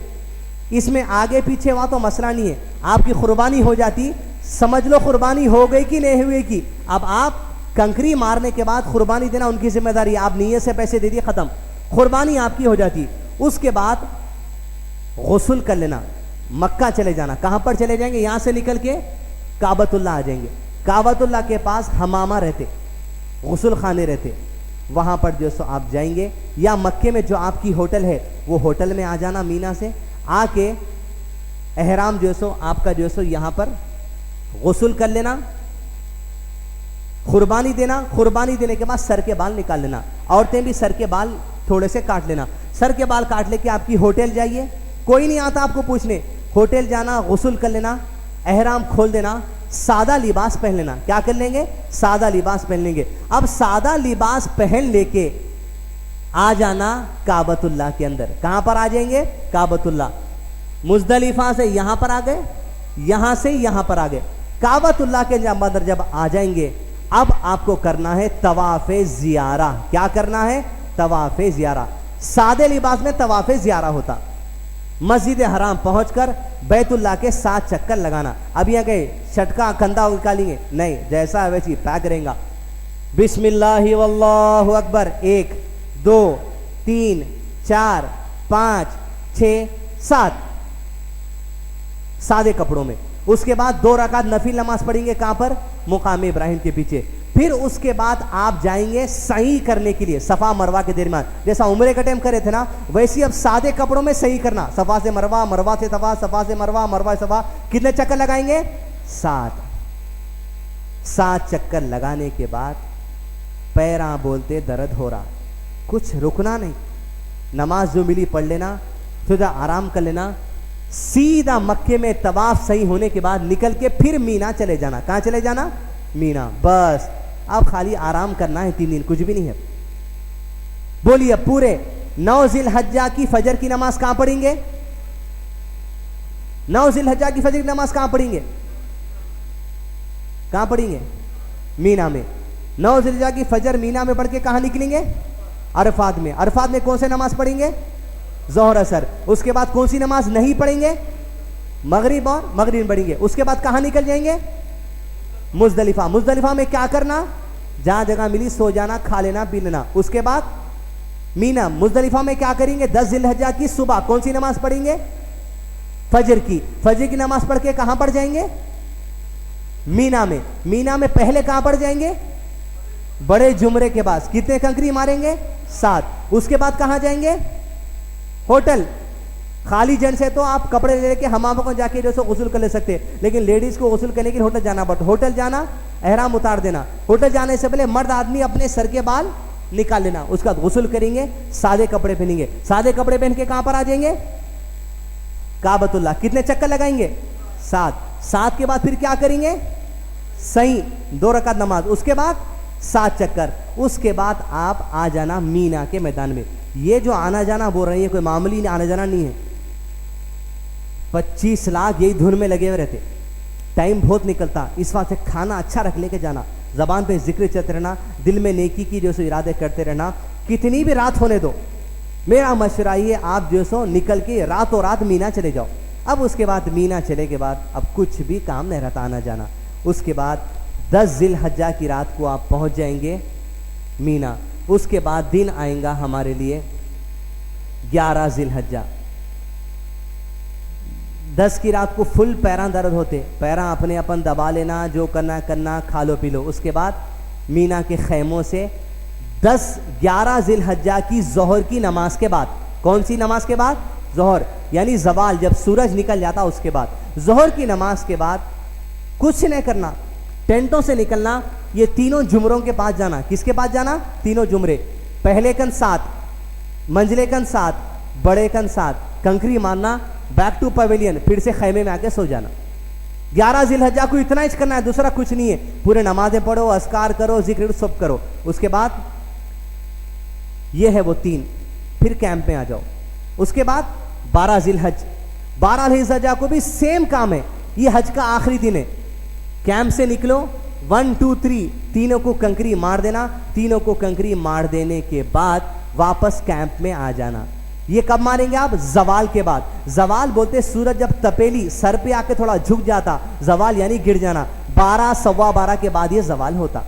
Speaker 1: इसमें आगे पीछे हुआ तो मसला नहीं है। आपकी कुर्बानी हो जाती, समझ लो कुर्बानी हो गई कि नहीं हुई की। अब आप कंकरी मारने के बाद कुर्बानी देना उनकी जिम्मेदारी। आप नीयत से पैसे दे दिए, खत्म, कुर्बानी आपकी हो जाती। उसके बाद गुस्ल कर लेना, मक्का चले जाना। कहां पर चले जाएंगे? यहां से निकल के काबतुल्लाह आ जाएंगे। काबतुल्लाह के पास हमामा रहते, गुस्ल खाने रहते, वहां पर जो सो आप जाएंगे। या मक्के में जो आपकी होटल है वो होटल में आ जाना। मीना से आके एहराम जो सो आपका जो सो यहां पर गुस्ल कर लेना, कुर्बानी देना। कुर्बानी देने के बाद सर के बाल निकाल लेना। औरतें भी सर के बाल थोड़े से काट लेना। सर के बाल काट लेके आपकी होटल जाइए, कोई नहीं आता आपको पूछने। होटल जाना, गुस्ल कर लेना, एहराम खोल देना, सादा लिबास पहन लेना। क्या कर लेंगे? सादा लिबास पहन लेंगे। अब सादा लिबास पहन लेके आ जाना काबतुल्लाह के अंदर। कहां पर आ जाएंगे? काबतुल्लाह। मुजदलिफा से यहां पर आ गए, यहां से यहां पर आ गए। काबतुल्लाह के अंदर जब आ जाएंगे, अब आपको करना है तवाफ़े ज़ियारा। क्या करना है? तवाफ़े ज़ियारा। सादे लिबास में तवाफ़े ज़ियारा होता। मस्जिद हराम पहुंचकर बैतुल्लाह के 7 चक्कर लगाना। अब यहाँ गए छटका कंधा निकालेंगे नहीं, जैसा है वैसी पैक रहेगा। बिस्मिल्लाहि वल्लाहु अकबर। 1 2 3 4 5 6 7 सादे कपड़ों में। उसके बाद 2 रकात नफिल नमाज पढ़ेंगे। कहां पर? मुकाम इब्राहिम के पीछे। फिर उसके बाद आप जाएंगे सही करने के लिए सफा मरवा के दरमियान। जैसा उम्रे का टाइम करे थे ना, वैसे अब सादे कपड़ों में सही करना। सफा से मरवा, मरवा से सफा, सफा से मरवा, मरवा से सफा। कितने चक्कर लगाएंगे? 7 चक्कर लगाने के बाद पैरा बोलते दर्द हो रहा, कुछ रुकना नहीं, नमाज जो मिली पढ़ लेना, थोड़ा आराम कर लेना। सीधा मक्के में तवाफ सही होने के बाद निकल के फिर मीना चले जाना। कहां चले जाना? मीना। बस अब खाली आराम करना है 3 दिन, कुछ भी नहीं है। बोलिए, पूरे 9 जिलहज्जा की फजर की नमाज कहां पढ़ेंगे? 9 जिलहज्जा की फजर की नमाज कहां पढ़ेंगे? कहां पढ़ेंगे? मीना में। 9 जिलहज्जा की फजर मीना में पढ़ के कहां निकलेंगे? अरफात में। अरफात में कौन से नमाज पढ़ेंगे? जोहर असर। उसके बाद कौन सी नमाज नहीं पढ़ेंगे? मगरिब और मगरिब पढ़ेंगे। उसके बाद कहां निकल जाएंगे? मुजदलिफा। मुजदलिफा में क्या करना? जहां जगह मिली सो जाना, खा लेना, पी लेना। उसके बाद मीना। मुजदलिफा में क्या करेंगे? 10 जिलहज्जा की सुबह कौन सी नमाज पढ़ेंगे? फजर की। फजर की नमाज पढ़ के कहां पढ़ जाएंगे? मीना में। मीना में पहले कहां पढ़ जाएंगे? बड़े जुमरे के पास। कितने कंकरी मारेंगे? 7। उसके बाद कहां जाएंगे? होटल। खाली जन से तो आप कपड़े लेके हमाम को जाके जो सो गुस्ल कर ले सकते हैं, लेकिन लेडीज को गुस्ल करने के लिए होटल जाना पड़ता। होटल जाना, एहराम उतार देना। होटल जाने से पहले मर्द आदमी अपने सर के बाल निकाल लेना। उसके बाद गुस्ल करेंगे, सादे कपड़े पहनेंगे। सादे कपड़े पहन के कहां पर आ जाएंगे? काबतुल्लाह। कितने चक्कर लगाएंगे? 7 के बाद फिर क्या करेंगे? सही 2 रकात नमाज। उसके बाद 7 चक्कर। उसके बाद आप आ जाना मीना के मैदान में। ये जो आना जाना बोल रही है, कोई मामूली आना जाना नहीं है। 25 लाख यही धुन में लगे हुए रहते, टाइम बहुत निकलता। इस बात से खाना अच्छा रख लेके जाना, जबान पे जिक्र चलते रहना, दिल में नेकी की जो सो इरादे करते रहना। कितनी भी रात होने दो, मेरा मशवरा ये, आप जो सो निकल के रातों रात मीना चले जाओ। अब उसके बाद मीना चले के बाद अब कुछ भी काम नहीं रहता आना जाना। उसके बाद 10 जिलहज्जा की रात को आप पहुंच जाएंगे मीना। उसके बाद दिन आएगा हमारे लिए 11 जिलहज्जा। 10 की रात को फुल पैरा दर्द होते, पैरा अपने अपन दबा लेना, जो करना करना, खा लो पी लो। उसके बाद मीना के खैमों से 10-11 जिलहज्जा की जोहर की नमाज के बाद, कौन सी नमाज के बाद? जोहर यानी जवाल, जब सूरज निकल जाता उसके बाद, जोहर की नमाज के बाद कुछ नहीं करना, टेंटों से निकलना, ये तीनों जुमरों के पास जाना। किसके पास जाना? तीनों जुमरे, पहले कन 7, मंजिले कन 7, बड़े कन 7, कंकरी मारना, बैक टू पवेलियन, फिर से खैमे में आके सो जाना। 11 जिलहज्जा को इतना ही करना है, दूसरा कुछ नहीं है। पूरे नमाजें पढ़ो, अस्कार करो, जिक्र सब करो। उसके बाद ये है वो 3, फिर कैंप में आ जाओ। उसके बाद 12 जिलहज, 12 जिलहज्जा को भी सेम काम है, ये हज का आखिरी दिन है। कैंप से निकलो, 1 2 3 तीनों को कंकरी मार देना। तीनों को कंकरी मार देने के बाद वापस कैंप में आ जाना। ये कब मारेंगे आप? जवाल के बाद। जवाल बोलते सूरज जब तपेली सर पे आके थोड़ा झुक जाता, जवाल यानी गिर जाना। 12 सवा 12 के बाद ये जवाल होता।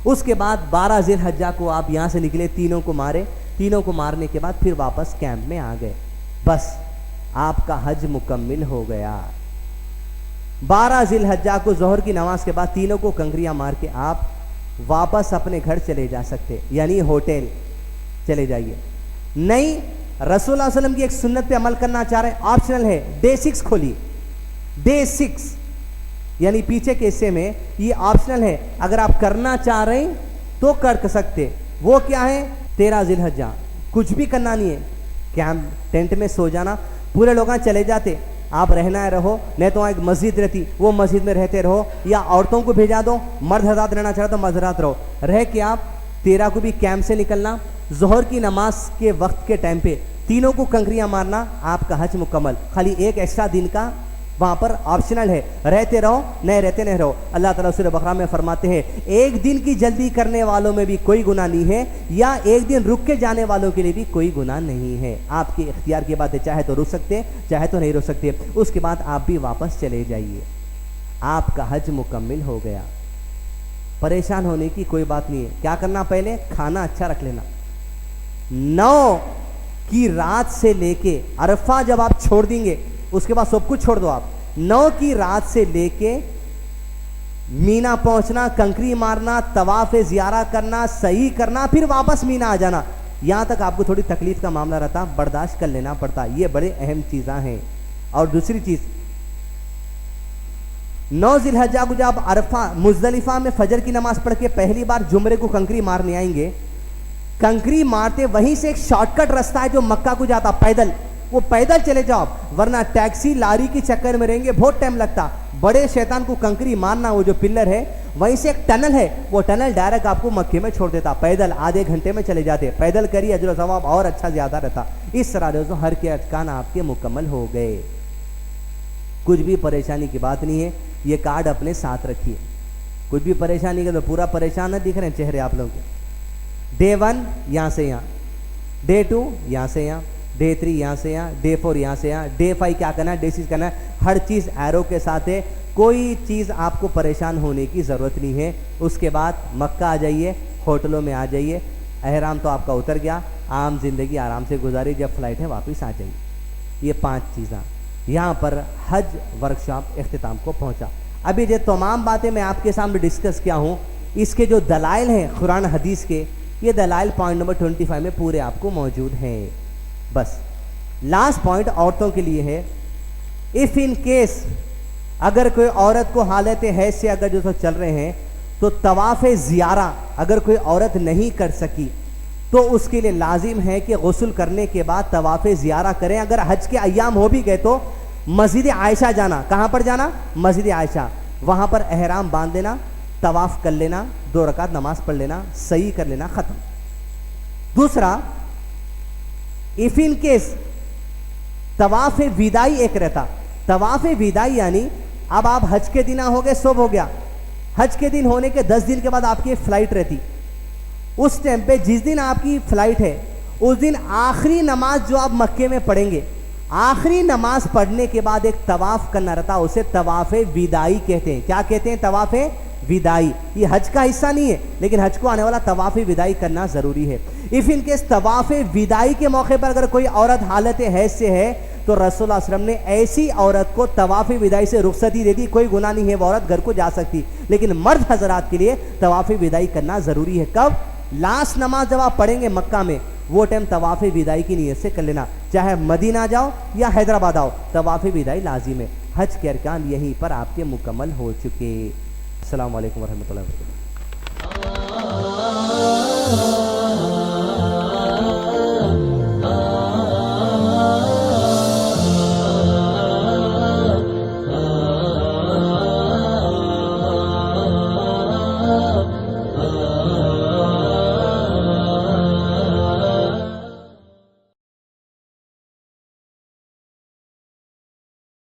Speaker 1: उसके बाद 12 जिलहज्जा को आप यहां से निकले, तीनों को मारे, तीनों को मारने के बाद फिर वापस कैंप में आ गए। बस आपका हज मुकम्मिल हो गया। 12 जिलहज्जा को जोहर की नमाज के बाद तीनों को कंकरियां मार के आप वापस अपने घर चले जा सकते, यानी होटल चले जाइए। नहीं, रसूलुल्लाह सल्लल्लाहु अलैहि वसल्लम की एक सुन्नत पे अमल करना चाह रहे हैं, ऑप्शनल है, डे 6 खोलिए। डे 6 यानी पीछे के हिस्से में, ये ऑप्शनल है, अगर आप करना चाह रहे हैं तो कर सकते। वो क्या है? 13 जिलहज्जा, कुछ भी करना नहीं है, कैंप टेंट में सो जाना। पूरे लोग चले जाते, आप रहना है रहो, नहीं तो वहाँ एक मस्जिद रहती, वो मस्जिद में रहते रहो, या औरतों को भेजा दो, मर्द हजरात रहना चाहे तो मर्द हजरात रहो। रह के आप 13 को भी कैंप से निकलना, जोहर की नमाज के वक्त के टाइम पे तीनों को कंकरियां मारना, आपका हज मुकम्मल। खाली एक एक्स्ट्रा दिन का वहां पर ऑप्शनल है, रहते रहो नहीं रहते नहीं रहो। अल्लाह ताला सूरह बकरा में फरमाते हैं, एक दिन की जल्दी करने वालों में भी कोई गुनाह नहीं है, या एक दिन रुक के जाने वालों के लिए भी कोई गुनाह नहीं है। आपके इख्तियार की बात है, चाहे तो रुक सकते, चाहे तो नहीं रुक सकते। उसके बाद आप भी वापस चले जाइए, आपका हज मुकम्मिल हो गया। परेशान होने की कोई बात नहीं है। क्या करना? पहले खाना अच्छा रख लेना। 9 की रात से लेके अरफा जब आप छोड़ देंगे, उसके बाद सब कुछ छोड़ दो आप। 9 की रात से लेके मीना पहुंचना, कंकरी मारना, तवाफ ज़ियारा करना, सही करना, फिर वापस मीना आ जाना। यहां तक आपको थोड़ी तकलीफ का मामला रहता, बर्दाश्त कर लेना पड़ता। ये बड़े अहम चीज़ें हैं। और दूसरी चीज़, 9 जिलहज्जा को जब अरफा मुजदलिफा में फजर की नमाज पढ़ के पहली बार जुमरे को कंकरी मारने आएंगे, कंकरी मारते वहीं से एक शॉर्टकट रास्ता है जो मक्का को जाता, पैदल, वो पैदल चले जाओ, वरना टैक्सी लारी के चक्कर में रहेंगे, बहुत टाइम लगता। बड़े शैतान को कंकरी मारना, वो जो पिलर है वहीं से एक टनल है, वो टनल डायरेक्ट आपको मक्के में छोड़ देता। पैदल आधे घंटे में चले जाते, पैदल करिए, अजर व सवाब और अच्छा ज्यादा रहता। इस तरह हर के अरकान आपके मुकम्मल हो गए। कुछ भी परेशानी की बात नहीं है, ये कार्ड अपने साथ रखिए। कुछ भी परेशानी का तो पूरा परेशान है, दिख रहे हैं चेहरे आप लोगों के। डे 1 यहाँ से यहाँ, डे 2 यहाँ से यहाँ, डे 3 यहाँ से यहाँ, डे 4 यहाँ से यहाँ, डे 5 क्या करना है, डे 6 करना है। हर चीज़ एरो के साथ है, कोई चीज़ आपको परेशान होने की ज़रूरत नहीं है। उसके बाद मक्का आ जाइए, होटलों में आ जाइए, एहराम तो आपका उतर गया, आम जिंदगी आराम से गुजारी, जब फ्लाइट है वापस आ जाइए। ये 5 चीज़ें यहाँ पर हज वर्कशॉप इख्तिताम को पहुँचा। अभी जो तमाम बातें मैं आपके सामने डिस्कस किया हूँ, इसके जो दलाइल हैं कुरान हदीस के, ये दलाइल पॉइंट नंबर 25 में पूरे आपको मौजूद हैं। बस लास्ट पॉइंट औरतों के लिए है, इफ़ इन केस अगर कोई औरत को हालत हैज से अगर जो चल रहे हैं, तो तवाफ़ ज़ियारा अगर कोई औरत नहीं कर सकी तो उसके लिए लाजिम है कि गुस्ल करने के बाद तवाफ़ ज़ियारा करें। अगर हज के अय्याम हो भी गए तो मस्जिद आयशा जाना। कहाँ पर जाना? मस्जिद आयशा। वहाँ पर एहराम बांध देना, तवाफ़ कर लेना, 2 रकात नमाज पढ़ लेना, सही कर लेना, ख़त्म। दूसरा, इफ़ इन केस तवाफ़ विदाई एक रहता, तवाफ़ विदाई यानी अब आप हज के दिन हो गए, सब हो गया, हज के दिन होने के 10 दिन के बाद आपकी फ़्लाइट रहती। उस टाइम पे जिस दिन आपकी फ़्लाइट है, उस दिन आखिरी नमाज जो आप मक्के में पढ़ेंगे, आखिरी नमाज पढ़ने के बाद एक तवाफ़ करना रहता, उसे तवाफ़ विदाई कहते हैं। क्या कहते हैं? तवाफ़ विदाई, ये हज का हिस्सा नहीं है, लेकिन हज को आने वाला तवाफ़ विदाई करना ज़रूरी है। इफ़ इन केस तवाफ़ विदाई के मौके पर अगर कोई औरत हालत हैज से है तो रसूलुल्लाह सल्लल्लाहु अलैहि वसल्लम ने ऐसी औरत को तवाफ़ विदाई से रुखसती दे दी, कोई गुनाह नहीं है, वो औरत घर को जा सकती। लेकिन मर्द हजरात के लिए तवाफ़ विदाई करना ज़रूरी है। कब? लास्ट नमाज जब आप पढ़ेंगे मक्का में, वो टाइम तवाफ़ विदाई की नीयत से कर लेना, चाहे मदीना जाओ या हैदराबाद आओ, तवाफ़ विदाई लाजिम है। हज के अरकान यहीं पर आपके मुकम्मल हो चुके। अस्सलामु अलैकुम वरहमतुल्लाहि वबरकातुहू।